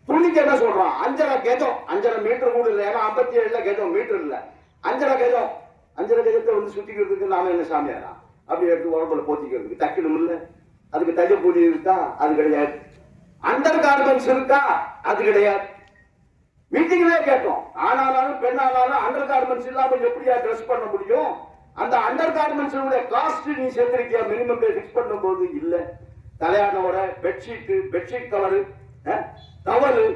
துணிக்கு என்ன சொல்றான்? 5.5 கஜம், 5.5 மீட்டர் கூட இல்ல. ஏன்னா 57 கஜம் மீட்டர் இல்ல, 5.5 கஜம். 5.5 கஜத்தை வந்து சுத்திக்கிறதுக்கு நாம என்ன சாமியாரா? அப்படி எடுத்து உடம்புல போத்திக்கிறதுக்கு தக்கணும் இல்ல. அதுக்கு தைய கூலி இருக்கா? அது கிடையாது. அண்டர் கார்மெண்ட்ஸ் இருக்கா? அது கிடையாது. மீட்டிங்லயே கேட்டோம், ஆனாலும் பெண்ணானாலும் அண்டர் கார்மெண்ட்ஸ் இல்லாம எப்படியா ட்ரெஸ் பண்ண முடியும்? அந்த அண்டர் கார்மெண்ட்ஸ் காஸ்ட் நீ சேர்த்திருக்கியா? மினிமம் பிக்ஸ் பண்ணும் போது இல்ல. தலையானோட பெட்ஷீட் கவரு, டவலு,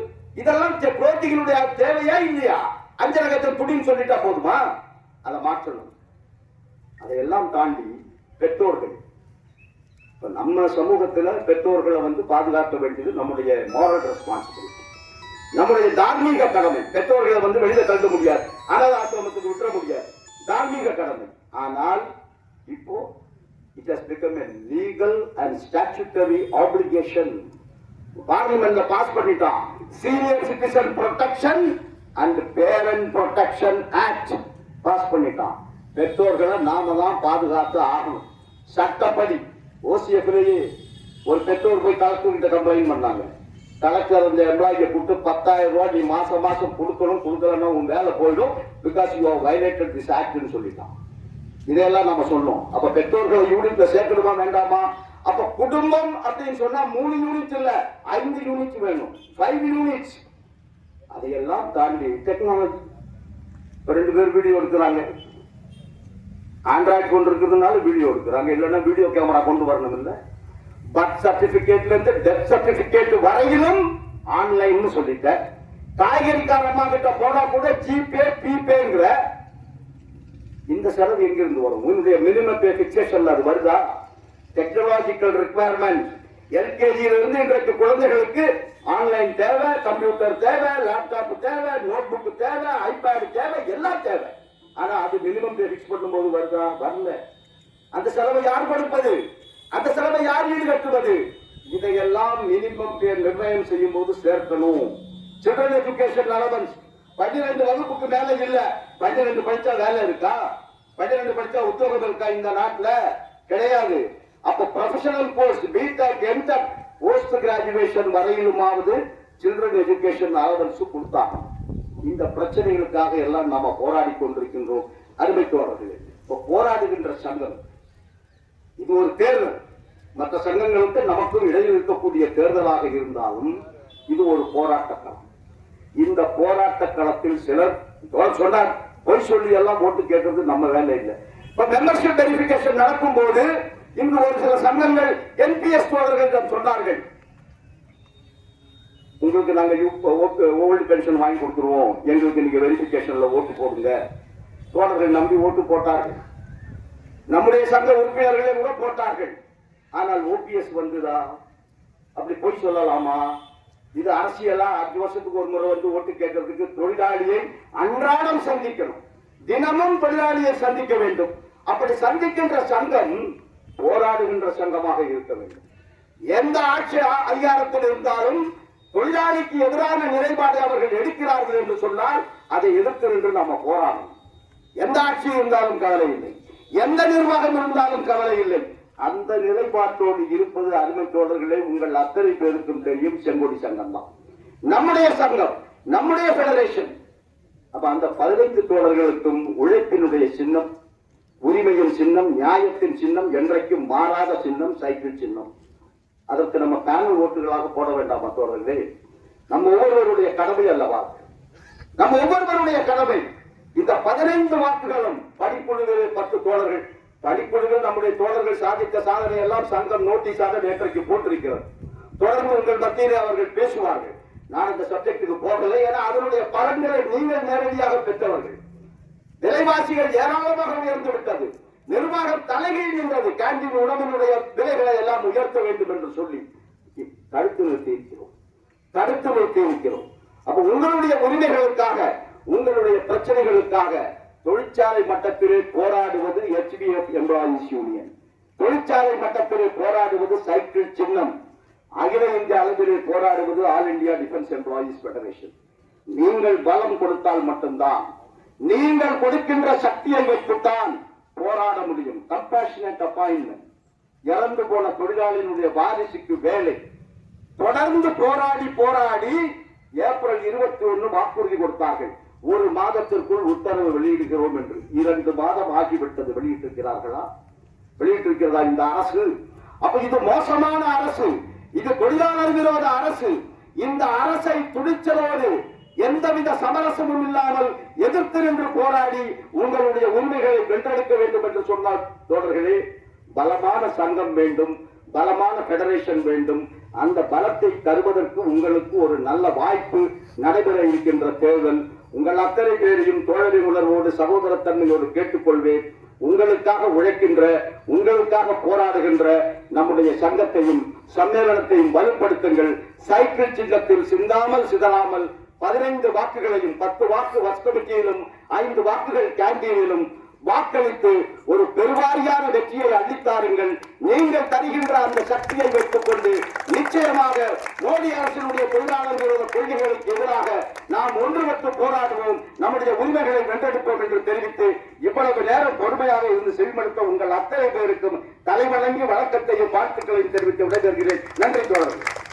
இதெல்லாம் புரோட்டீனுடைய தேவையா இல்லையா? 5.5 கஜம் துணின்னு சொல்லிட்டா போதுமா? அதை மாற்றணும். அதையெல்லாம் தாண்டி பெற்றோர்கள், இப்ப நம்ம சமூகத்துல பெற்றோர்களை வந்து பாதுகாக்க வேண்டியது நம்முடைய மாரல் ரெஸ்பான்சிபிலிட்டி, நம்முடைய தார்மீக கடமை. பெற்றோர்களை வந்து வெளியில தள்ள முடியாது, அனாதை ஆசிரமத்துக்கு விட்டுற முடியாது, தார்மீக கடமை. ஆனால் இப்போ it has become a legal and statutory obligation. பார்லிமெண்ட்ல பாஸ் பண்ணிட்டான், senior citizen protection and parent protection act pass பண்ணிட்டான். பெற்றோர்களை நாம தான் பாதுகாத்து ஆகணும் சட்டப்படி. ஓசிஎஃப்லயே ஒரு பெற்றோர் போய் கலெக்டர் கம்ப்ளைண்ட் பண்ணாங்க. கலெக்டர் அந்த எம்ப்ளாயியை கூப்பிட்டு 10,000 ரூபாய் நீ மாசம் கொடுக்கணும், கொடுக்கலன்னா உன் வேலை போயிடும், because you have violated this ஆக்ட்னு சொல்லிட்டான். இதெல்லாம் நம்ம சொன்னோம். அப்ப பெற்றோர்களை யூனிட்ல சேர்க்கணுமா வேண்டாமா? அப்ப குடும்பம் அப்படின்னு சொன்னா 3 யூனிட் இல்ல, 5 யூனிட் வேணும், 5 யூனிட்ஸ். அதையெல்லாம் தாண்டி டெக்னாலஜி. 2 பேர் வீடியோ எடுக்கிறாங்க, ஆண்ட்ராய்டு கொண்டு இருக்கிறதுனால வீடியோ எடுக்கிறாங்க, இல்லைன்னா வீடியோ கேமரா கொண்டு வரணும் இல்ல. பர்த் சர்டிபிகேட்ல இருந்து டெத் சர்டிபிகேட் வரையிலும் ஆன்லைன் சொல்லிட்ட. காய்கறிக்காரம்மா கிட்ட போனா கூட ஜிபே பிபேங்கிற. இந்த செலவு எங்கிருந்து வரும்? உன்னுடைய மினிமம் பே பிக்சேஷன்ல அது வருதா? Technological requirement. எல்கேஜியில இருந்து இன்றைக்கு குழந்தைகளுக்கு ஆன்லைன் தேவை, கம்ப்யூட்டர் தேவை, லேப்டாப் தேவை, நோட் புக் தேவை, ஐபேட் தேவை, எல்லாம் தேவை. ஆனா அது மினிமம் பே பிக்ஸ் பண்ணும்போது வருதா? வரல. அந்த செலவை யார் கொடுப்பது? அந்த செலவை யார் ஈடுகட்டுவது? இதையெல்லாம் மினிமம் பே நிர்ணயம் செய்யும் போது சேர்க்கணும். சில்ட்ரன் எஜுகேஷன் அலவன்ஸ் 12 வகுப்புக்கு மேல இல்ல. 12 படிச்சா வேலை இருக்கா? 12 படிச்சா உத்தியோகம் இருக்கா இந்த நாட்டுல? கிடையாது. அப்ப professional course, BTech, MTech, post graduation வரையிலுமாவது சில்ட்ரன் எஜுகேஷன் அலவன்ஸ் கொடுத்தாங்க. இந்த பிரச்சனைகளுக்காக எல்லாம் நாம போராடி கொண்டிருக்கின்றோம். அருமை தோழர்களே, இப்ப போராடுகின்ற சங்கம் இது ஒரு தேர்தல். மற்ற சங்கங்களுக்கு நமக்கும் இடையில் இருக்கக்கூடிய தேர்தலாக இருந்தாலும் இது ஒரு போராட்ட களம். இந்த போராட்ட களத்தில் சிலர் சொன்னார், பொய் சொல்லி எல்லாம் ஓட்டு கேட்கறது நம்ம வேலை இல்லை. இப்ப மெம்பர்ஷிப் வெரிஃபிகேஷன் நடக்கும் போது இங்கு ஒரு சில சங்கங்கள் என்பிஎஸ் தோழர்கள் சொன்னார்கள், உங்களுக்கு நாங்க ஓல்டு பென்ஷன் வாங்கி கொடுத்துருவோம், எங்களுக்கு நீங்க வெரிஃபிகேஷன்ல ஓட்டு போடுங்க. தோழர்கள் நம்பி ஓட்டு போட்டார்கள். நம்முடைய சங்க உறுப்பினர்களே கூட போட்டார்கள். ஆனால் ஓபிஎஸ் வந்துதா? அப்படி போய் சொல்லலாமா? இது அரசியலா? 5 வருஷத்துக்கு ஒரு முறை வந்து ஓட்டு கேட்கறதுக்கு தொழிலாளியை அன்றாடம் சந்திக்கணும், தினமும் தொழிலாளியை சந்திக்க வேண்டும். அப்படி சந்திக்கின்ற சங்கம் போராடுகின்ற சங்கமாக இருக்க வேண்டும். எந்த ஆட்சி அதிகாரத்தில் இருந்தாலும் தொழிலாளிக்கு எதிரான நிலைப்பாடு அவர்கள் எடுக்கிறார்கள் என்று சொன்னால் அதை எதிர்த்து நின்று நாம போராடணும். எந்த ஆட்சி இருந்தாலும் கவலை இல்லை, எந்த நிர்வாகம் இருந்தாலும் கவலை இல்லை. அந்த நிலைப்பாட்டோடு இருப்பது அருமை தோழர்களே உங்கள் அத்தனை பேருக்கும் தெரியும், செங்கொடி சங்கம் தான் நம்முடைய சங்கம், நம்முடைய பெடரேஷன். அப்ப அந்த 15 தோழர்களுக்கும் உழைப்பினுடைய சின்னம், உரிமையின் சின்னம், நியாயத்தின் சின்னம், என்றைக்கும் மாறாத சின்னம் சைக்கிள் சின்னம். அதற்கு நம்ம பேனல் ஓட்டுகளாக போட வேண்டாமா தோழர்களே? நம்ம ஒவ்வொருவருடைய கடமை அல்லவா? நம்ம ஒவ்வொருவருடைய கடமை. இந்த 15 வாக்குகளும் படிப்புகளிலே 10 தோழர்கள், படிப்புகள் நம்முடைய தோழர்கள் சாதித்த சாதனை எல்லாம் சங்கம் நோட்டீஸாக நேற்றைக்கு போட்டிருக்கிறது. தொடர்ந்து உங்கள் மத்தியிலே அவர்கள் பேசுவார்கள். நான் இந்த சப்ஜெக்டுக்கு போகலை, ஏன்னா அதனுடைய பலன்களை நீங்கள் நேரடியாக பெற்றவர்கள். விலைவாசிகள் ஏராளமாக உயர்ந்து விட்டது. நிர்வாகம் தலைகீழ் நின்றது. கேண்டீன் உணவினுடைய விலைகளை எல்லாம் உயர்த்த வேண்டும் என்று சொல்லி தடுத்து நிறுத்தி இருக்கிறோம். அப்ப உங்களுடைய உரிமைகளுக்காக, உங்களுடைய பிரச்சனைகளுக்காக தொழிற்சாலை மட்டத்திலே போராடுவது HBF எம்ப்ளாயீஸ் யூனியன், தொழிற்சாலை மட்டத்திலே போராடுவது சைக்கிள் சின்னம், அகில இந்திய அளவிலே போராடுவது all India defence employees federation. நீங்கள் பலம் கொடுத்தால் மட்டும்தான், நீங்கள் கொடுக்கின்ற சக்தியை வைத்துத்தான் போராட முடியும். கம்பேஷனேட் அப்பாயின்மெண்ட், இறந்து போன தொழிலாளியினுடைய வாரிசுக்கு வேலை. தொடர்ந்து போராடி ஏப்ரல் 21 வாக்குறுதி கொடுத்தார்கள். ஒரு மாதத்திற்குள் உத்தரவு வெளியிடுகிறோம் என்று. 2 மாதம் ஆகிவிட்டது. வெளியிட்டிருக்கிறதா இந்த அரசு? அப்ப இது மோசமான அரசு, இது தொழிலாளர் விரோத அரசு. இந்த அரசை துணிச்சலோடு எந்தவித சமரசமும் இல்லாமல் எதிர்த்து நின்று போராடி உங்களுடைய உரிமைகளை வென்றெடுக்க வேண்டும் என்று சொன்னால் தோழர்களே, பலமான சங்கம் வேண்டும், பலமான பெடரேஷன் வேண்டும். அந்த பலத்தை தருவதற்கு உங்களுக்கு ஒரு நல்ல வாய்ப்பு நடைபெற இருக்கின்ற தேர்தல். உங்கள் அத்தனை பேரையும் தோழமை உணர்வோடு சகோதரத்தன்மையோடு கேட்டுக்கொள்வேன். உங்களுக்காக உழைக்கின்ற, உங்களுக்காக போராடுகின்ற நம்முடைய சங்கத்தையும் சம்மேளனத்தையும் வலுப்படுத்துங்கள். சைக்கிள் சின்னத்தில் சிந்தாமல் சிதறாமல் 15 வாக்குகளையும் 10 வாக்கு வர்க் கமிட்டியிலும் 5 வாக்குகள் கேண்டீனிலும் வாக்களித்து ஒரு பெருவாரியான வெற்றியை அளித்தாருங்கள். நீங்கள் தருகின்ற அந்த சக்தியை வைத்துக் கொண்டு நிச்சயமாக மோடி அரசினுடைய தொழிலாளர் விரோத கொள்கைகளுக்கு எதிராக நாம் ஒன்றுபட்டு போராடுவோம், நம்முடைய உரிமைகளை வென்றெடுப்போம் என்று தெரிவித்து இவ்வளவு நேரம் பொறுமையாக இருந்து செவிமடுத்த உங்கள் அத்தனை பேருக்கும் தலைவணங்கி வணக்கத்தையும் வாழ்த்துக்களையும் தெரிவித்து விடைபெறுகிறேன். நன்றி தோழர்கள்.